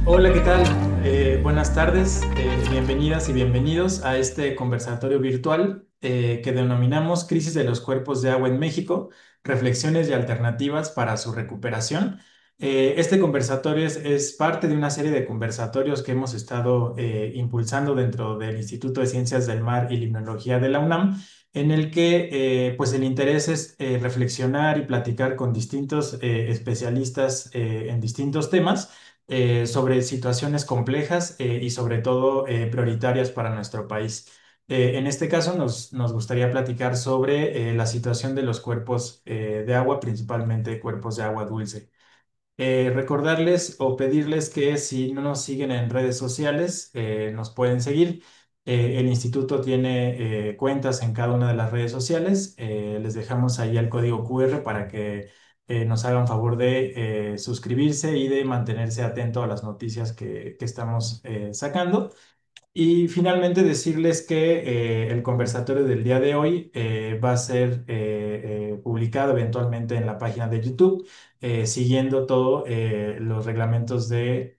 Hola, ¿qué tal? Buenas tardes, bienvenidas y bienvenidos a este conversatorio virtual que denominamos Crisis de los Cuerpos de Agua en México, reflexiones y alternativas para su recuperación. Este conversatorio es parte de una serie de conversatorios que hemos estado impulsando dentro del Instituto de Ciencias del Mar y Limnología de la UNAM, en el que pues el interés es reflexionar y platicar con distintos especialistas en distintos temas sobre situaciones complejas y sobre todo prioritarias para nuestro país. En este caso nos gustaría platicar sobre la situación de los cuerpos de agua, principalmente cuerpos de agua dulce. Recordarles o pedirles que si no nos siguen en redes sociales, nos pueden seguir. El instituto tiene cuentas en cada una de las redes sociales. Les dejamos ahí el código QR para que nos hagan favor de suscribirse y de mantenerse atento a las noticias que estamos sacando. Y finalmente decirles que el conversatorio del día de hoy va a ser publicado eventualmente en la página de YouTube, siguiendo todos los reglamentos de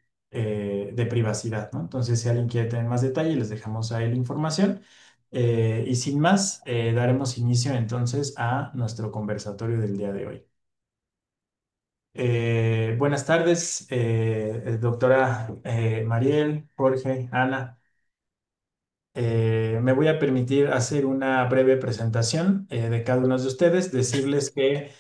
privacidad, ¿no? Entonces, si alguien quiere tener más detalle, les dejamos ahí la información. Y sin más, daremos inicio entonces a nuestro conversatorio del día de hoy. Buenas tardes, doctora Mariel, Jorge, Ana. Me voy a permitir hacer una breve presentación de cada uno de ustedes, decirles que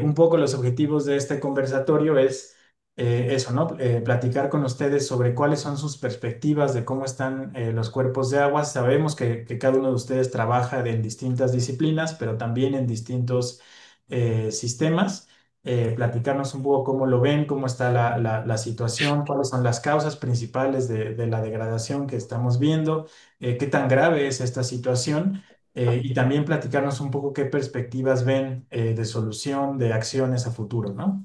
un poco los objetivos de este conversatorio es eso, ¿no? Platicar con ustedes sobre cuáles son sus perspectivas de cómo están los cuerpos de agua. Sabemos que cada uno de ustedes trabaja en distintas disciplinas, pero también en distintos sistemas. Platicarnos un poco cómo lo ven, cómo está la situación, cuáles son las causas principales de la degradación que estamos viendo, qué tan grave es esta situación, y también platicarnos un poco qué perspectivas ven de solución, de acciones a futuro, ¿no?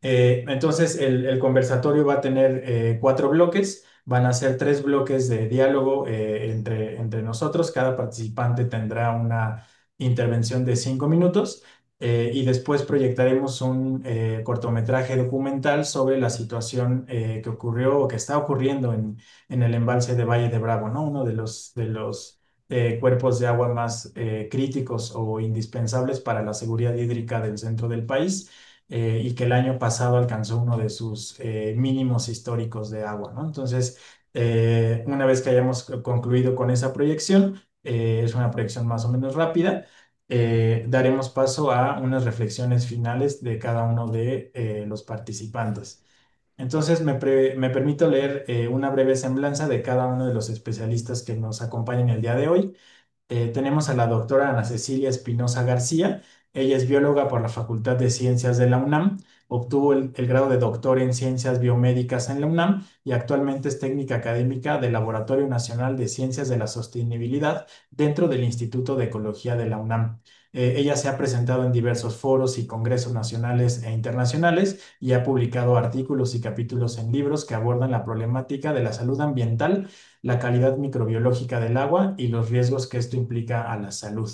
Entonces, el conversatorio va a tener cuatro bloques. Van a ser tres bloques de diálogo entre nosotros. Cada participante tendrá una intervención de 5 minutos, y después proyectaremos un cortometraje documental sobre la situación que ocurrió o que está ocurriendo en el embalse de Valle de Bravo, ¿no? Uno de los cuerpos de agua más críticos o indispensables para la seguridad hídrica del centro del país, y que el año pasado alcanzó uno de sus mínimos históricos de agua, ¿no? Entonces, una vez que hayamos concluido con esa proyección, es una proyección más o menos rápida, daremos paso a unas reflexiones finales de cada uno de los participantes. Entonces, me permito leer una breve semblanza de cada uno de los especialistas que nos acompañan el día de hoy. Tenemos a la doctora Ana Cecilia Espinosa García. Ella es bióloga por la Facultad de Ciencias de la UNAM. Obtuvo el grado de doctor en Ciencias Biomédicas en la UNAM y actualmente es técnica académica del Laboratorio Nacional de Ciencias de la Sostenibilidad dentro del Instituto de Ecología de la UNAM. Ella se ha presentado en diversos foros y congresos nacionales e internacionales y ha publicado artículos y capítulos en libros que abordan la problemática de la salud ambiental, la calidad microbiológica del agua y los riesgos que esto implica a la salud.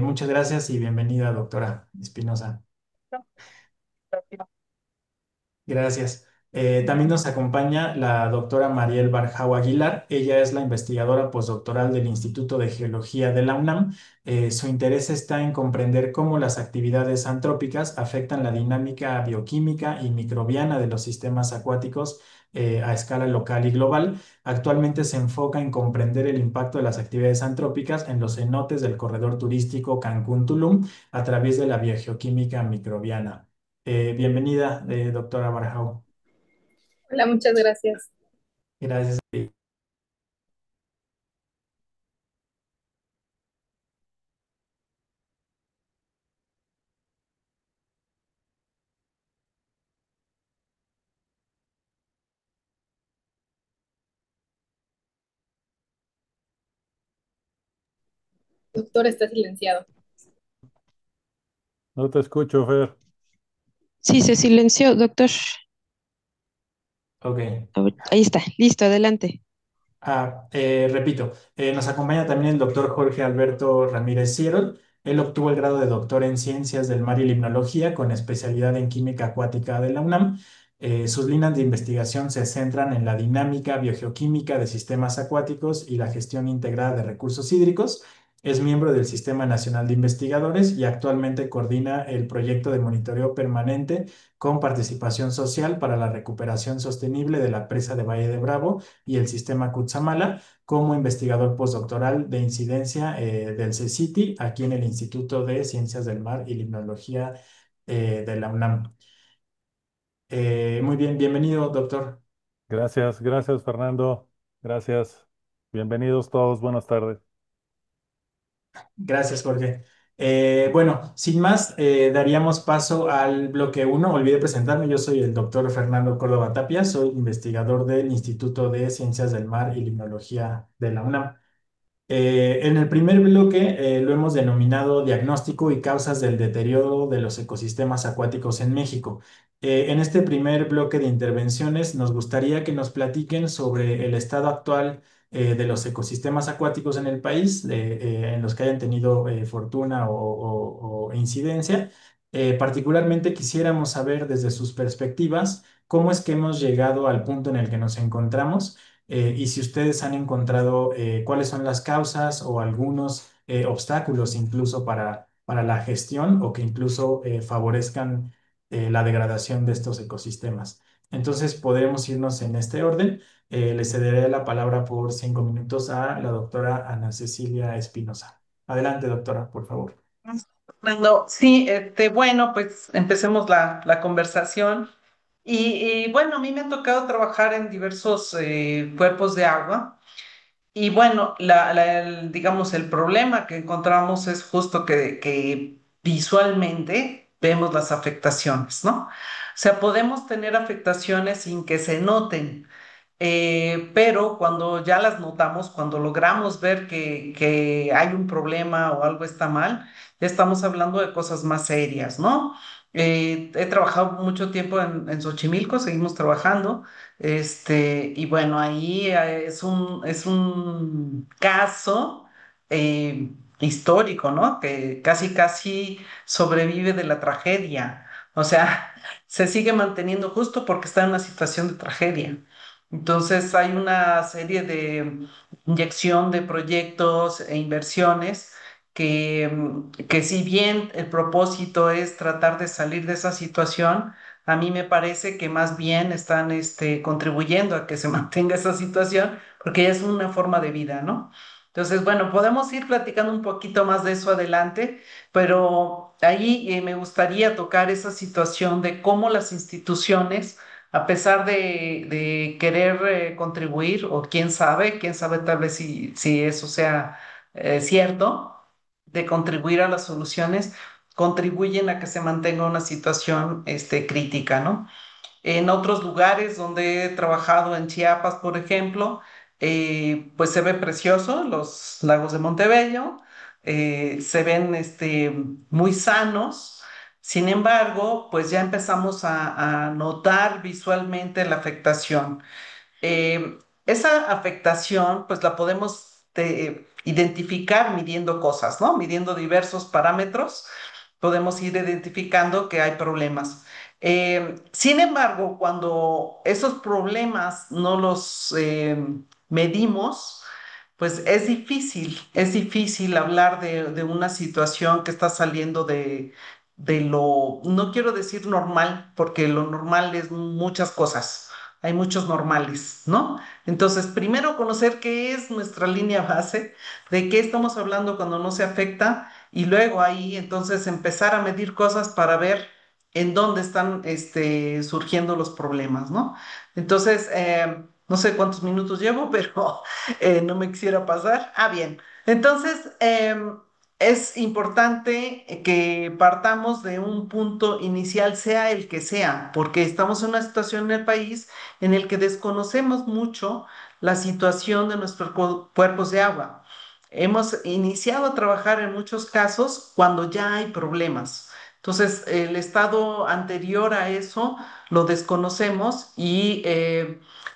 Muchas gracias y bienvenida, doctora Espinosa. Gracias. También nos acompaña la doctora Mariel Barjau Aguilar. Ella es la investigadora postdoctoral del Instituto de Geología de la UNAM. Su interés está en comprender cómo las actividades antrópicas afectan la dinámica bioquímica y microbiana de los sistemas acuáticos a escala local y global. Actualmente se enfoca en comprender el impacto de las actividades antrópicas en los cenotes del corredor turístico Cancún-Tulum a través de la biogeoquímica microbiana. Bienvenida, doctora Barjau. Hola, muchas gracias. Gracias. Doctor, está silenciado. No te escucho, Fer. Sí, se silenció, doctor. Ok. Ahí está, listo, adelante. Repito, nos acompaña también el doctor Jorge Alberto Ramírez Cierol. Él obtuvo el grado de doctor en Ciencias del Mar y Limnología con especialidad en Química Acuática de la UNAM. Sus líneas de investigación se centran en la dinámica biogeoquímica de sistemas acuáticos y la gestión integrada de recursos hídricos. Es miembro del Sistema Nacional de Investigadores y actualmente coordina el proyecto de monitoreo permanente con participación social para la recuperación sostenible de la presa de Valle de Bravo y el sistema Cutzamala como investigador postdoctoral de incidencia del CECITI aquí en el Instituto de Ciencias del Mar y Limnología de la UNAM. Muy bien, bienvenido, doctor. Gracias, gracias Fernando. Gracias. Bienvenidos todos, buenas tardes. Gracias, Jorge. Bueno, sin más, daríamos paso al bloque uno. Olvidé presentarme, yo soy el doctor Fernando Córdoba Tapia, soy investigador del Instituto de Ciencias del Mar y Limnología de la UNAM. En el primer bloque lo hemos denominado diagnóstico y causas del deterioro de los ecosistemas acuáticos en México. En este primer bloque de intervenciones nos gustaría que nos platiquen sobre el estado actual de los ecosistemas acuáticos en el país, en los que hayan tenido fortuna o incidencia. Particularmente quisiéramos saber desde sus perspectivas cómo es que hemos llegado al punto en el que nos encontramos y si ustedes han encontrado cuáles son las causas o algunos obstáculos incluso para la gestión o que incluso favorezcan la degradación de estos ecosistemas. Entonces, podremos irnos en este orden. Le cederé la palabra por 5 minutos a la doctora Ana Cecilia Espinosa. Adelante, doctora, por favor. Fernando, sí, bueno, pues empecemos la conversación. Bueno, a mí me ha tocado trabajar en diversos cuerpos de agua. Y bueno, digamos, el problema que encontramos es justo que visualmente vemos las afectaciones, ¿no? O sea, podemos tener afectaciones sin que se noten, pero cuando ya las notamos, cuando logramos ver que hay un problema o algo está mal, ya estamos hablando de cosas más serias, ¿no? He trabajado mucho tiempo en Xochimilco, seguimos trabajando. Y bueno, ahí es un caso histórico, ¿no? Que casi, casi sobrevive de la tragedia. O sea, se sigue manteniendo justo porque está en una situación de tragedia. Entonces hay una serie de inyección de proyectos e inversiones que si bien el propósito es tratar de salir de esa situación, a mí me parece que más bien están contribuyendo a que se mantenga esa situación porque ya es una forma de vida, ¿no? Entonces, bueno, podemos ir platicando un poquito más de eso adelante, pero ahí me gustaría tocar esa situación de cómo las instituciones, a pesar de querer contribuir, o quién sabe tal vez si eso sea cierto, de contribuir a las soluciones, contribuyen a que se mantenga una situación crítica, ¿no? En otros lugares donde he trabajado, en Chiapas, por ejemplo, pues se ve precioso, los lagos de Montebello, se ven muy sanos. Sin embargo, pues ya empezamos a notar visualmente la afectación. Esa afectación, pues la podemos identificar midiendo cosas, ¿no? Midiendo diversos parámetros, podemos ir identificando que hay problemas. Sin embargo, cuando esos problemas no los medimos, pues es difícil hablar de una situación que está saliendo de lo, no quiero decir normal, porque lo normal es muchas cosas, hay muchos normales, ¿no? Entonces, primero conocer qué es nuestra línea base, de qué estamos hablando cuando no se afecta, y luego ahí entonces empezar a medir cosas para ver en dónde están surgiendo los problemas, ¿no? Entonces, no sé cuántos minutos llevo, pero no me quisiera pasar. Ah, bien. Entonces, es importante que partamos de un punto inicial, sea el que sea, porque estamos en una situación en el país en el que desconocemos mucho la situación de nuestros cuerpos de agua. Hemos iniciado a trabajar en muchos casos cuando ya hay problemas. Entonces, el estado anterior a eso lo desconocemos y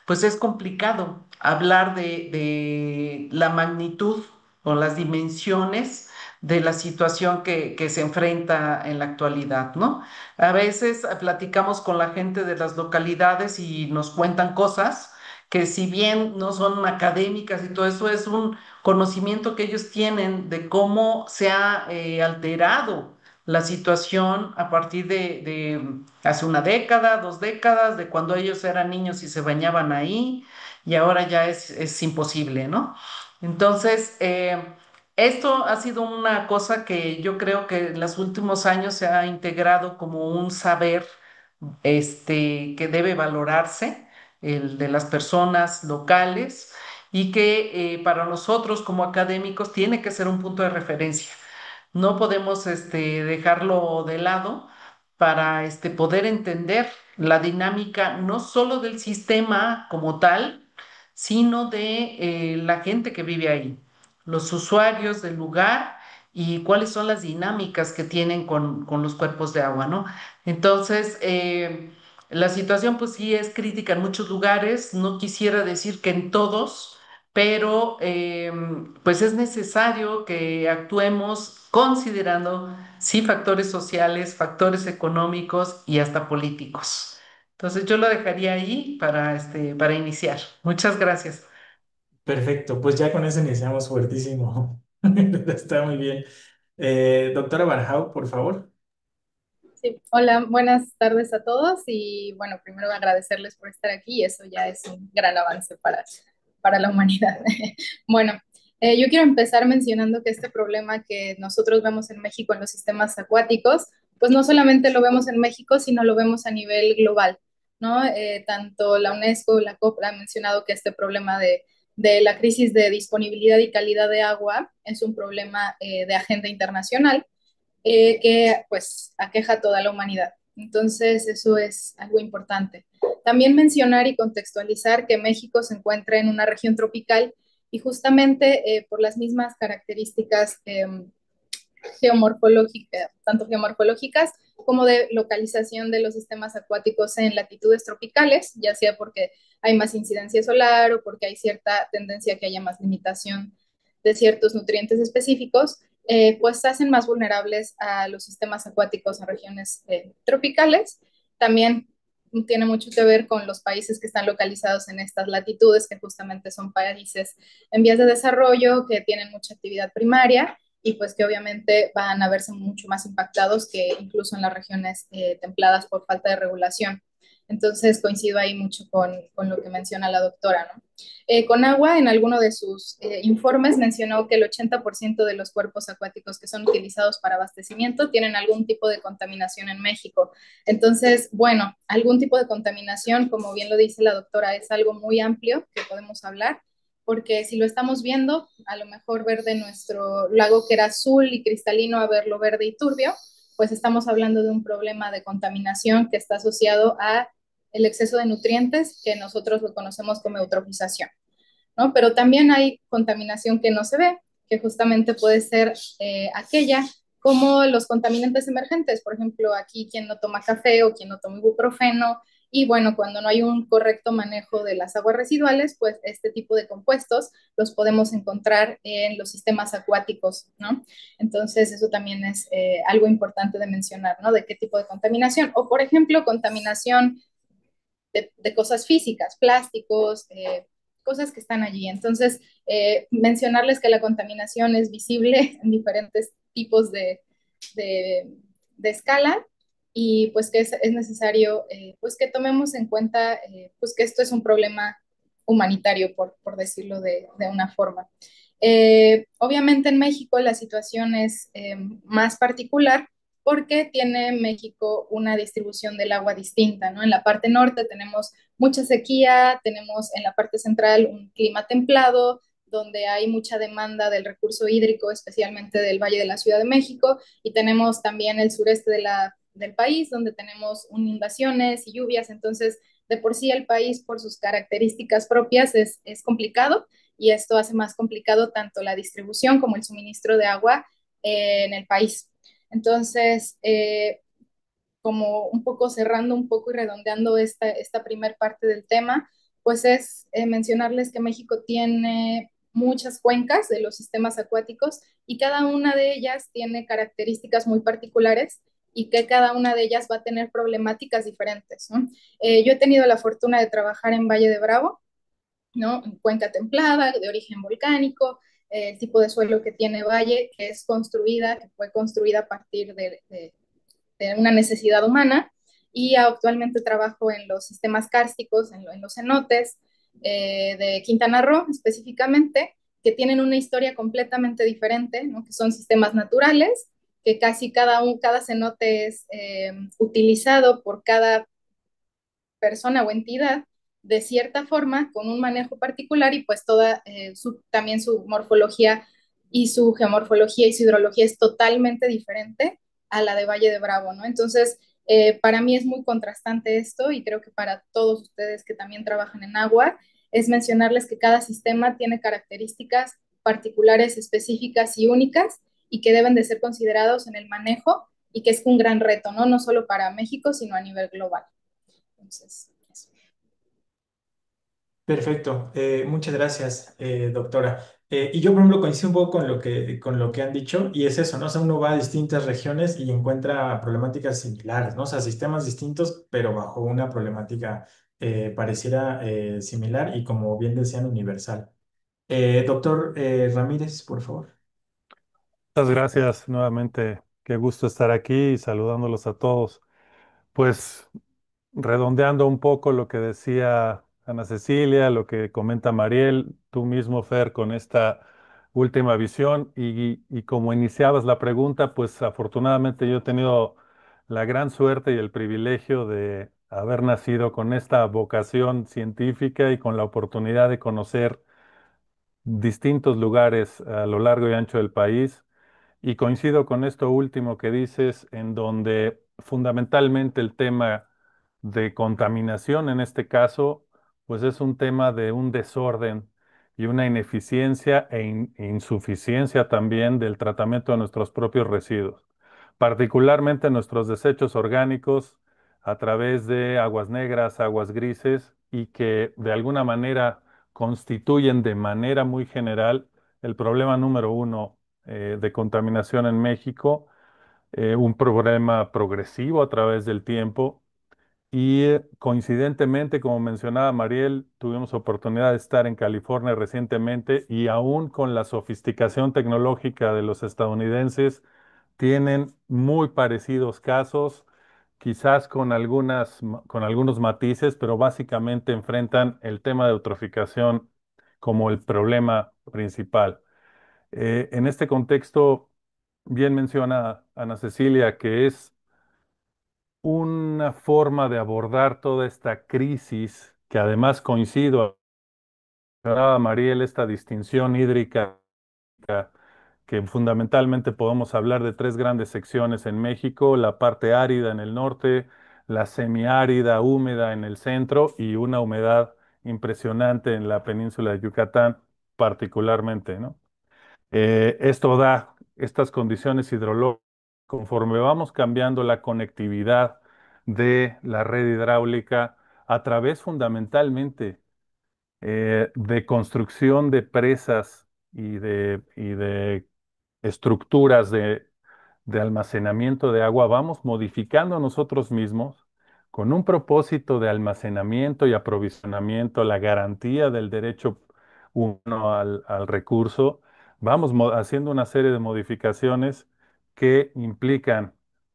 pues es complicado hablar de la magnitud o las dimensiones de la situación que se enfrenta en la actualidad, ¿no? A veces platicamos con la gente de las localidades y nos cuentan cosas que si bien no son académicas y todo eso, es un conocimiento que ellos tienen de cómo se ha alterado la situación a partir de hace una década, 2 décadas, de cuando ellos eran niños y se bañaban ahí, y ahora ya es imposible, ¿no? Entonces, esto ha sido una cosa que yo creo que en los últimos años se ha integrado como un saber que debe valorarse, el de las personas locales, y que para nosotros como académicos tiene que ser un punto de referencia. No podemos dejarlo de lado para poder entender la dinámica no solo del sistema como tal, sino de la gente que vive ahí, los usuarios del lugar y cuáles son las dinámicas que tienen con los cuerpos de agua, ¿no? Entonces, la situación pues sí es crítica en muchos lugares, no quisiera decir que en todos, pero pues es necesario que actuemos considerando sí factores sociales, factores económicos y hasta políticos. Entonces yo lo dejaría ahí para iniciar. Muchas gracias. Perfecto, pues ya con eso iniciamos fuertísimo. Está muy bien. Doctora Barjau, por favor. Sí, hola, buenas tardes a todos y bueno, primero agradecerles por estar aquí, eso ya es un gran avance para la humanidad. Bueno, yo quiero empezar mencionando que este problema que nosotros vemos en México en los sistemas acuáticos, pues no solamente lo vemos en México, sino lo vemos a nivel global, ¿no? Tanto la UNESCO, la COP han mencionado que este problema de la crisis de disponibilidad y calidad de agua es un problema de agenda internacional que pues aqueja a toda la humanidad. Entonces, eso es algo importante. También mencionar y contextualizar que México se encuentra en una región tropical y justamente por las mismas características geomorfológicas, tanto geomorfológicas como de localización de los sistemas acuáticos en latitudes tropicales, ya sea porque hay más incidencia solar o porque hay cierta tendencia a que haya más limitación de ciertos nutrientes específicos, pues hacen más vulnerables a los sistemas acuáticos en regiones tropicales. También tiene mucho que ver con los países que están localizados en estas latitudes, que justamente son países en vías de desarrollo, que tienen mucha actividad primaria y pues que obviamente van a verse mucho más impactados que incluso en las regiones templadas por falta de regulación. Entonces coincido ahí mucho con lo que menciona la doctora, ¿no? Con agua, en alguno de sus informes mencionó que el 80% de los cuerpos acuáticos que son utilizados para abastecimiento tienen algún tipo de contaminación en México. Entonces, bueno, algún tipo de contaminación, como bien lo dice la doctora, es algo muy amplio que podemos hablar, porque si lo estamos viendo, a lo mejor ver de nuestro lago que era azul y cristalino a verlo verde y turbio, pues estamos hablando de un problema de contaminación que está asociado a el exceso de nutrientes que nosotros lo conocemos como eutrofización, ¿no? Pero también hay contaminación que no se ve, que justamente puede ser aquella como los contaminantes emergentes, por ejemplo, aquí quien no toma café o quien no toma ibuprofeno, y bueno, cuando no hay un correcto manejo de las aguas residuales, pues este tipo de compuestos los podemos encontrar en los sistemas acuáticos, ¿no? Entonces, eso también es algo importante de mencionar, ¿no? De qué tipo de contaminación. O, por ejemplo, contaminación de cosas físicas, plásticos, cosas que están allí. Entonces, mencionarles que la contaminación es visible en diferentes tipos de, de escala y pues que es necesario pues que tomemos en cuenta pues que esto es un problema humanitario, por decirlo de una forma. Obviamente en México la situación es más particular porque tiene México una distribución del agua distinta, ¿no? En la parte norte tenemos mucha sequía, tenemos en la parte central un clima templado, donde hay mucha demanda del recurso hídrico, especialmente del Valle de la Ciudad de México, y tenemos también el sureste del país, donde tenemos inundaciones y lluvias, entonces de por sí el país, por sus características propias, es complicado, y esto hace más complicado tanto la distribución como el suministro de agua en el país. Entonces, como un poco cerrando un poco y redondeando esta primer parte del tema, pues es mencionarles que México tiene muchas cuencas de los sistemas acuáticos y cada una de ellas tiene características muy particulares y que cada una de ellas va a tener problemáticas diferentes, ¿no? Yo he tenido la fortuna de trabajar en Valle de Bravo, ¿no? En cuenca templada, de origen volcánico, el tipo de suelo que tiene Valle, que es construida, que fue construida a partir de una necesidad humana, y actualmente trabajo en los sistemas kársticos, en los cenotes de Quintana Roo específicamente, que tienen una historia completamente diferente, ¿no? Que son sistemas naturales, que casi cada cenote es utilizado por cada persona o entidad de cierta forma, con un manejo particular y pues toda también su morfología y su geomorfología y su hidrología es totalmente diferente a la de Valle de Bravo, ¿no? Entonces, para mí es muy contrastante esto y creo que para todos ustedes que también trabajan en agua, es mencionarles que cada sistema tiene características particulares, específicas y únicas y que deben de ser considerados en el manejo y que es un gran reto, ¿no? No solo para México, sino a nivel global. Entonces, eso. Perfecto, muchas gracias, doctora. Y yo, por ejemplo, coincido un poco con lo que han dicho, y es eso, ¿no? O sea, uno va a distintas regiones y encuentra problemáticas similares, ¿no? O sea, sistemas distintos, pero bajo una problemática pareciera similar y, como bien decían, universal. Doctor Ramírez, por favor. Muchas gracias nuevamente. Qué gusto estar aquí y saludándolos a todos. Pues redondeando un poco lo que decía Ana Cecilia, lo que comenta Mariel, tú mismo, Fer, con esta última visión y como iniciabas la pregunta, pues afortunadamente yo he tenido la gran suerte y el privilegio de haber nacido con esta vocación científica y con la oportunidad de conocer distintos lugares a lo largo y ancho del país. Y coincido con esto último que dices, en donde fundamentalmente el tema de contaminación, en este caso, pues es un tema de un desorden y una ineficiencia e insuficiencia también del tratamiento de nuestros propios residuos, particularmente nuestros desechos orgánicos a través de aguas negras, aguas grises, y que de alguna manera constituyen de manera muy general el problema número uno de contaminación en México, un problema progresivo a través del tiempo. Y coincidentemente, como mencionaba Mariel, tuvimos oportunidad de estar en California recientemente y aún con la sofisticación tecnológica de los estadounidenses, tienen muy parecidos casos, quizás con algunos matices, pero básicamente enfrentan el tema de eutroficación como el problema principal. En este contexto, bien menciona Ana Cecilia que es una forma de abordar toda esta crisis, que además coincido, hablaba Mariel, esta distinción hídrica, que fundamentalmente podemos hablar de tres grandes secciones en México: la parte árida en el norte, la semiárida húmeda en el centro y una humedad impresionante en la península de Yucatán particularmente, ¿no? Esto da estas condiciones hidrológicas. Conforme vamos cambiando la conectividad de la red hidráulica a través fundamentalmente de construcción de presas y de estructuras de almacenamiento de agua, vamos modificando nosotros mismos con un propósito de almacenamiento y aprovisionamiento, la garantía del derecho humano al recurso. Vamos haciendo una serie de modificaciones que implican,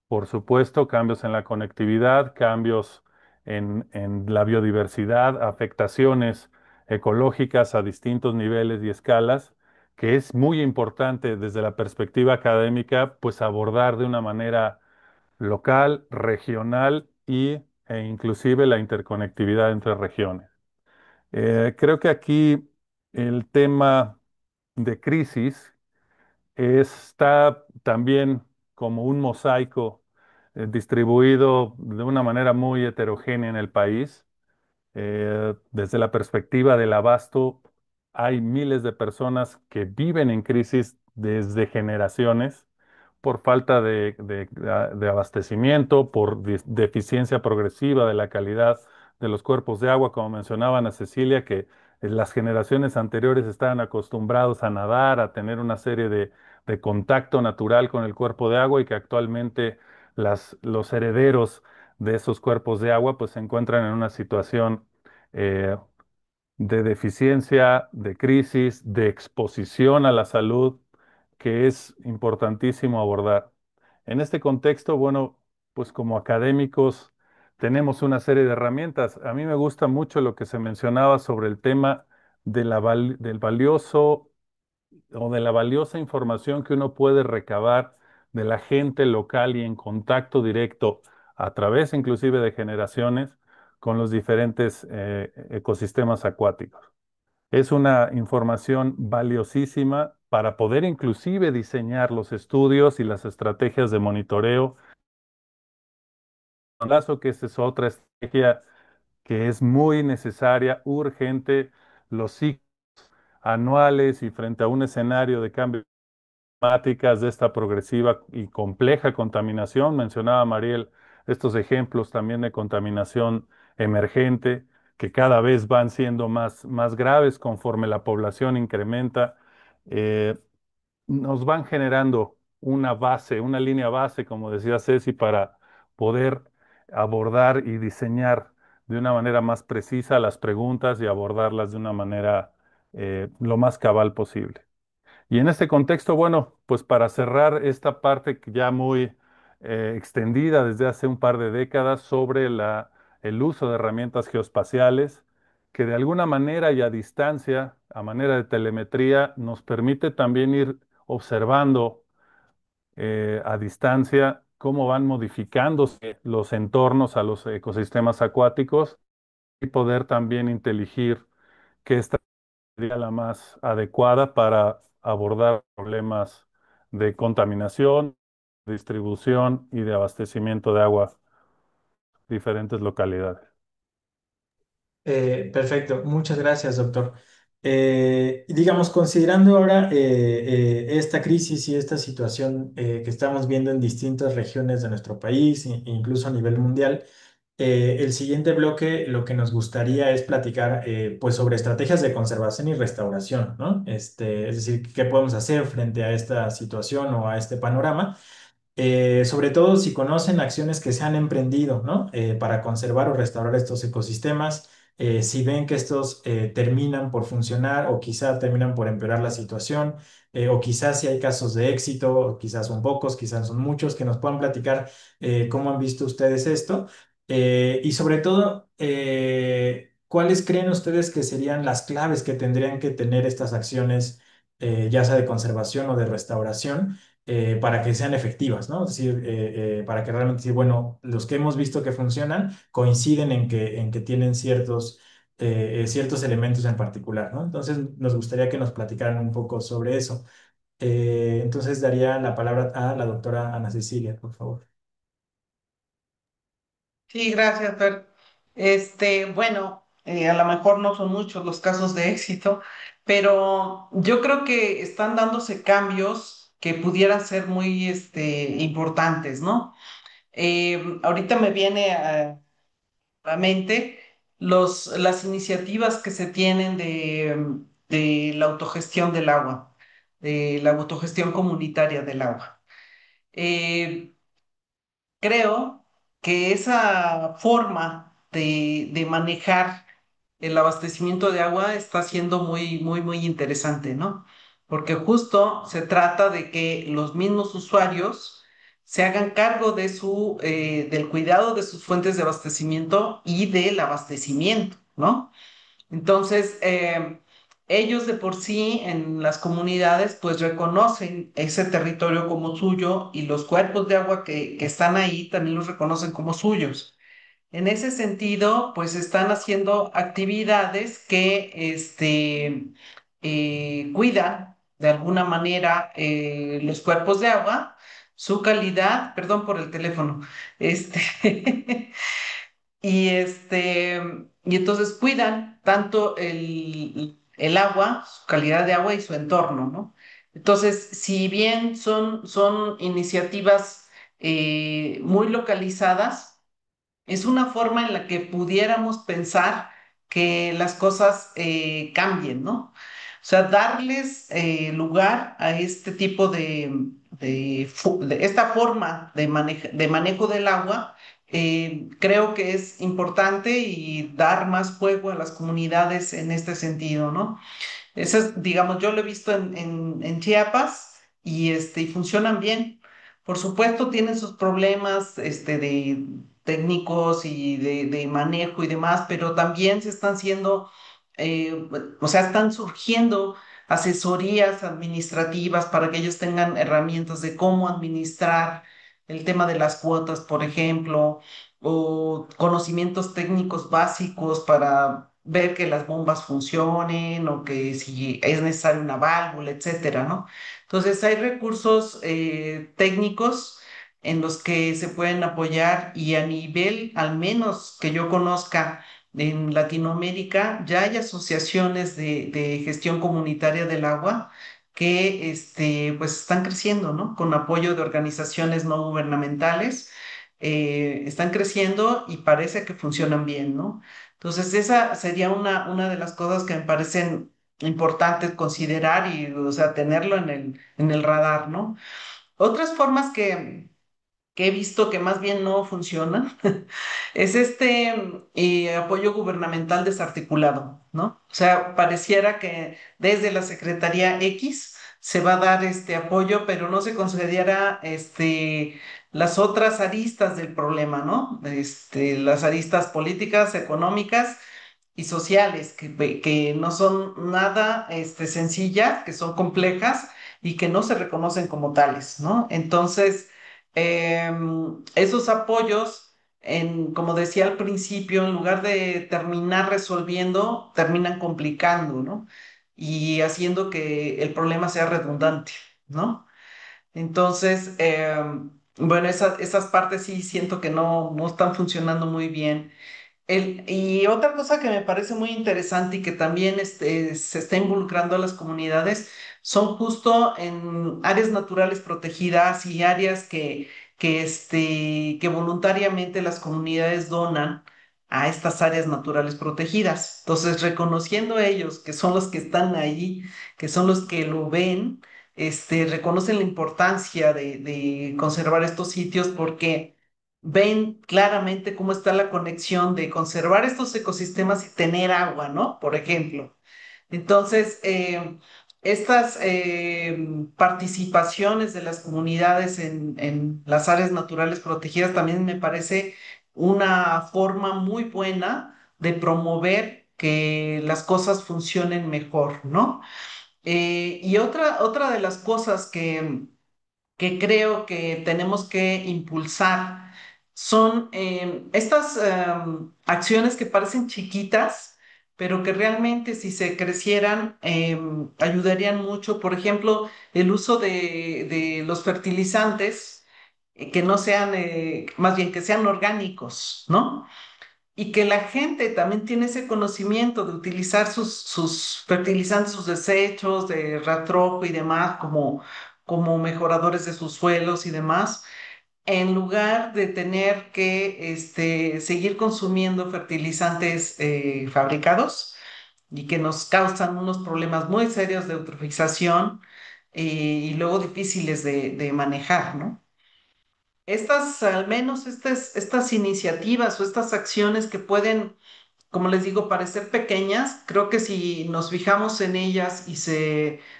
por supuesto, cambios en la conectividad, cambios en la biodiversidad, afectaciones ecológicas a distintos niveles y escalas, que es muy importante desde la perspectiva académica, pues abordar de una manera local, regional e inclusive la interconectividad entre regiones. Creo que aquí el tema de crisis está también como un mosaico distribuido de una manera muy heterogénea en el país. Desde la perspectiva del abasto, hay miles de personas que viven en crisis desde generaciones por falta de abastecimiento, por deficiencia progresiva de la calidad de los cuerpos de agua, como mencionaba Ana Cecilia, que las generaciones anteriores estaban acostumbrados a nadar, a tener una serie de contacto natural con el cuerpo de agua y que actualmente los herederos de esos cuerpos de agua pues se encuentran en una situación eh, de deficiencia, de crisis, de exposición a la salud, que es importantísimo abordar. En este contexto, bueno, pues como académicos tenemos una serie de herramientas. A mí me gusta mucho lo que se mencionaba sobre el tema del valioso o de la valiosa información que uno puede recabar de la gente local y en contacto directo a través inclusive de generaciones con los diferentes ecosistemas acuáticos. Es una información valiosísima para poder inclusive diseñar los estudios y las estrategias de monitoreo. Caso que esta es otra estrategia que es muy necesaria, urgente, los ciclos anuales y frente a un escenario de cambio climáticas de esta progresiva y compleja contaminación. Mencionaba Mariel estos ejemplos también de contaminación emergente que cada vez van siendo más graves conforme la población incrementa. Eh, Nos van generando una base, una línea base, como decía Ceci, para poder abordar y diseñar de una manera más precisa las preguntas y abordarlas de una manera lo más cabal posible. Y en este contexto, bueno, pues para cerrar esta parte que ya muy extendida desde hace un par de décadas sobre el uso de herramientas geoespaciales, que de alguna manera y a distancia, a manera de telemetría, nos permite también ir observando a distancia cómo van modificándose los entornos a los ecosistemas acuáticos y poder también inteligir qué sería la más adecuada para abordar problemas de contaminación, distribución y de abastecimiento de agua en diferentes localidades. Perfecto, muchas gracias, doctor. Digamos, considerando ahora esta crisis y esta situación que estamos viendo en distintas regiones de nuestro país, incluso a nivel mundial, el siguiente bloque lo que nos gustaría es platicar pues sobre estrategias de conservación y restauración, ¿no? Es decir, qué podemos hacer frente a esta situación o a este panorama. Sobre todo si conocen acciones que se han emprendido, ¿no? Para conservar o restaurar estos ecosistemas, si ven que estos terminan por funcionar o quizá terminan por empeorar la situación, o quizás si hay casos de éxito, o quizás son pocos, quizás son muchos, que nos puedan platicar cómo han visto ustedes esto. Y sobre todo, ¿cuáles creen ustedes que serían las claves que tendrían que tener estas acciones, ya sea de conservación o de restauración? Para que sean efectivas, ¿no? Es decir, para que realmente, sí, bueno, los que hemos visto que funcionan coinciden en que tienen ciertos elementos en particular, ¿no? Entonces, nos gustaría que nos platicaran un poco sobre eso. Entonces, daría la palabra a la doctora Ana Cecilia, por favor. Sí, gracias, Fer. Bueno, a lo mejor no son muchos los casos de éxito, pero yo creo que están dándose cambios que pudieran ser muy, importantes, ¿no? Ahorita me viene a la mente las iniciativas que se tienen de la autogestión del agua, de la autogestión comunitaria del agua. Eh, Creo que esa forma de manejar el abastecimiento de agua está siendo muy, muy, muy interesante, ¿no? Porque justo se trata de que los mismos usuarios se hagan cargo del cuidado de sus fuentes de abastecimiento y del abastecimiento, ¿no? Entonces, ellos de por sí en las comunidades pues reconocen ese territorio como suyo y los cuerpos de agua que están ahí también los reconocen como suyos. En ese sentido, pues están haciendo actividades que cuidan de alguna manera los cuerpos de agua, su calidad, perdón por el teléfono, este, y entonces cuidan tanto el agua, su calidad de agua y su entorno, ¿no? Entonces, si bien son iniciativas muy localizadas, es una forma en la que pudiéramos pensar que las cosas cambien, ¿no? O sea, darles lugar a este tipo de esta forma de manejo del agua, creo que es importante y dar más fuego a las comunidades en este sentido, ¿no? Eso es, digamos, yo lo he visto en Chiapas y funcionan bien. Por supuesto, tienen sus problemas de técnicos y de manejo y demás, pero también se están o sea, están surgiendo asesorías administrativas para que ellos tengan herramientas de cómo administrar el tema de las cuotas, por ejemplo, o conocimientos técnicos básicos para ver que las bombas funcionen o que si es necesaria una válvula, etcétera, ¿no? Entonces hay recursos técnicos en los que se pueden apoyar y a nivel, al menos que yo conozca, en Latinoamérica ya hay asociaciones de gestión comunitaria del agua que pues están creciendo, ¿no? Con apoyo de organizaciones no gubernamentales, están creciendo y parece que funcionan bien, ¿no? Entonces, esa sería una de las cosas que me parecen importantes considerar y, o sea, tenerlo en el radar, ¿no? Otras formas que he visto que más bien no funcionan es apoyo gubernamental desarticulado, ¿no? O sea, pareciera que desde la Secretaría X se va a dar este apoyo, pero no se considera las otras aristas del problema, ¿no? Las aristas políticas, económicas y sociales, que no son nada sencillas, que son complejas y que no se reconocen como tales, ¿no? Entonces, esos apoyos, como decía al principio, en lugar de terminar resolviendo, terminan complicando, ¿no? Y haciendo que el problema sea redundante, ¿no? Entonces, bueno, esas partes sí siento que no están funcionando muy bien. Y otra cosa que me parece muy interesante y que también se está involucrando a las comunidades son justo en áreas naturales protegidas y áreas que voluntariamente las comunidades donan a estas áreas naturales protegidas. Entonces, reconociendo ellos que son los que están ahí, que son los que lo ven, reconocen la importancia de conservar estos sitios porque ven claramente cómo está la conexión de conservar estos ecosistemas y tener agua, ¿no? Por ejemplo. Entonces, estas participaciones de las comunidades en las áreas naturales protegidas también me parece una forma muy buena de promover que las cosas funcionen mejor, ¿no? Y otra de las cosas que creo que tenemos que impulsar son estas acciones que parecen chiquitas, pero que realmente si se crecieran ayudarían mucho. Por ejemplo, el uso de los fertilizantes que no sean, más bien que sean orgánicos, ¿no? Y que la gente también tiene ese conocimiento de utilizar sus fertilizantes, sus desechos de rastrojos y demás como mejoradores de sus suelos y demás, en lugar de tener que seguir consumiendo fertilizantes fabricados y que nos causan unos problemas muy serios de eutrofización y luego difíciles de manejar, ¿no? Al menos estas iniciativas o estas acciones que pueden, como les digo, parecer pequeñas, creo que si nos fijamos en ellas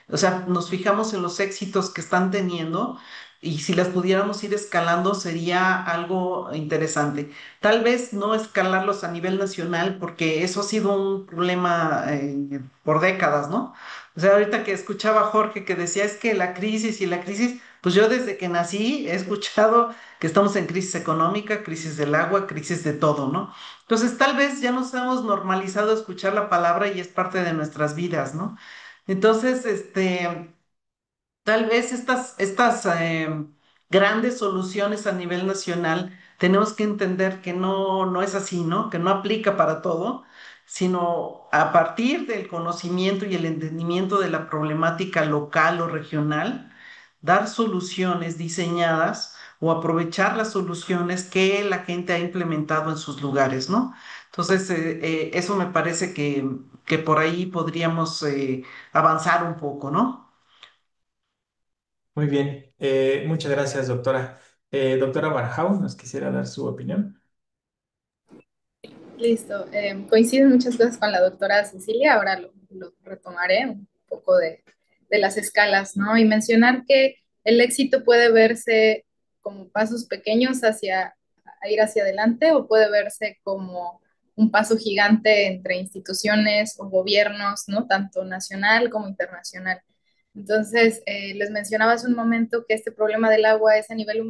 o sea, nos fijamos en los éxitos que están teniendo y si las pudiéramos ir escalando sería algo interesante. Tal vez no escalarlos a nivel nacional porque eso ha sido un problema por décadas, ¿no? O sea, ahorita que escuchaba a Jorge que decía es que la crisis y la crisis, pues yo desde que nací he escuchado que estamos en crisis económica, crisis del agua, crisis de todo, ¿no? Entonces, tal vez ya nos hemos normalizado a escuchar la palabra y es parte de nuestras vidas, ¿no? Entonces, tal vez estas grandes soluciones a nivel nacional tenemos que entender que no es así, ¿no? Que no aplica para todo, sino a partir del conocimiento y el entendimiento de la problemática local o regional, dar soluciones diseñadas o aprovechar las soluciones que la gente ha implementado en sus lugares, ¿no? Entonces, eso me parece que por ahí podríamos avanzar un poco, ¿no? Muy bien. Muchas gracias, doctora. Doctora Barjau, ¿nos quisiera dar su opinión? Listo. Coinciden muchas cosas con la doctora Cecilia, ahora lo retomaré un poco de las escalas, ¿no? Y mencionar que el éxito puede verse como pasos pequeños a ir hacia adelante o puede verse como un paso gigante entre instituciones o gobiernos, ¿no? Tanto nacional como internacional. Entonces, les mencionaba hace un momento que este problema del agua es a nivel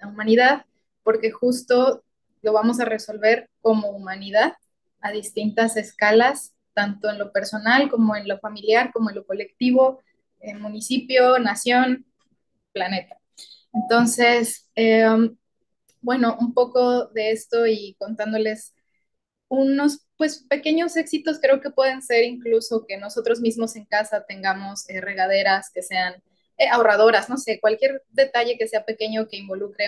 humanidad, porque justo lo vamos a resolver como humanidad a distintas escalas, tanto en lo personal como en lo familiar, como en lo colectivo, en municipio, nación, planeta. Entonces, bueno, un poco de esto y contándoles unos pues pequeños éxitos creo que pueden ser incluso que nosotros mismos en casa tengamos regaderas que sean ahorradoras, no sé, cualquier detalle que sea pequeño que involucre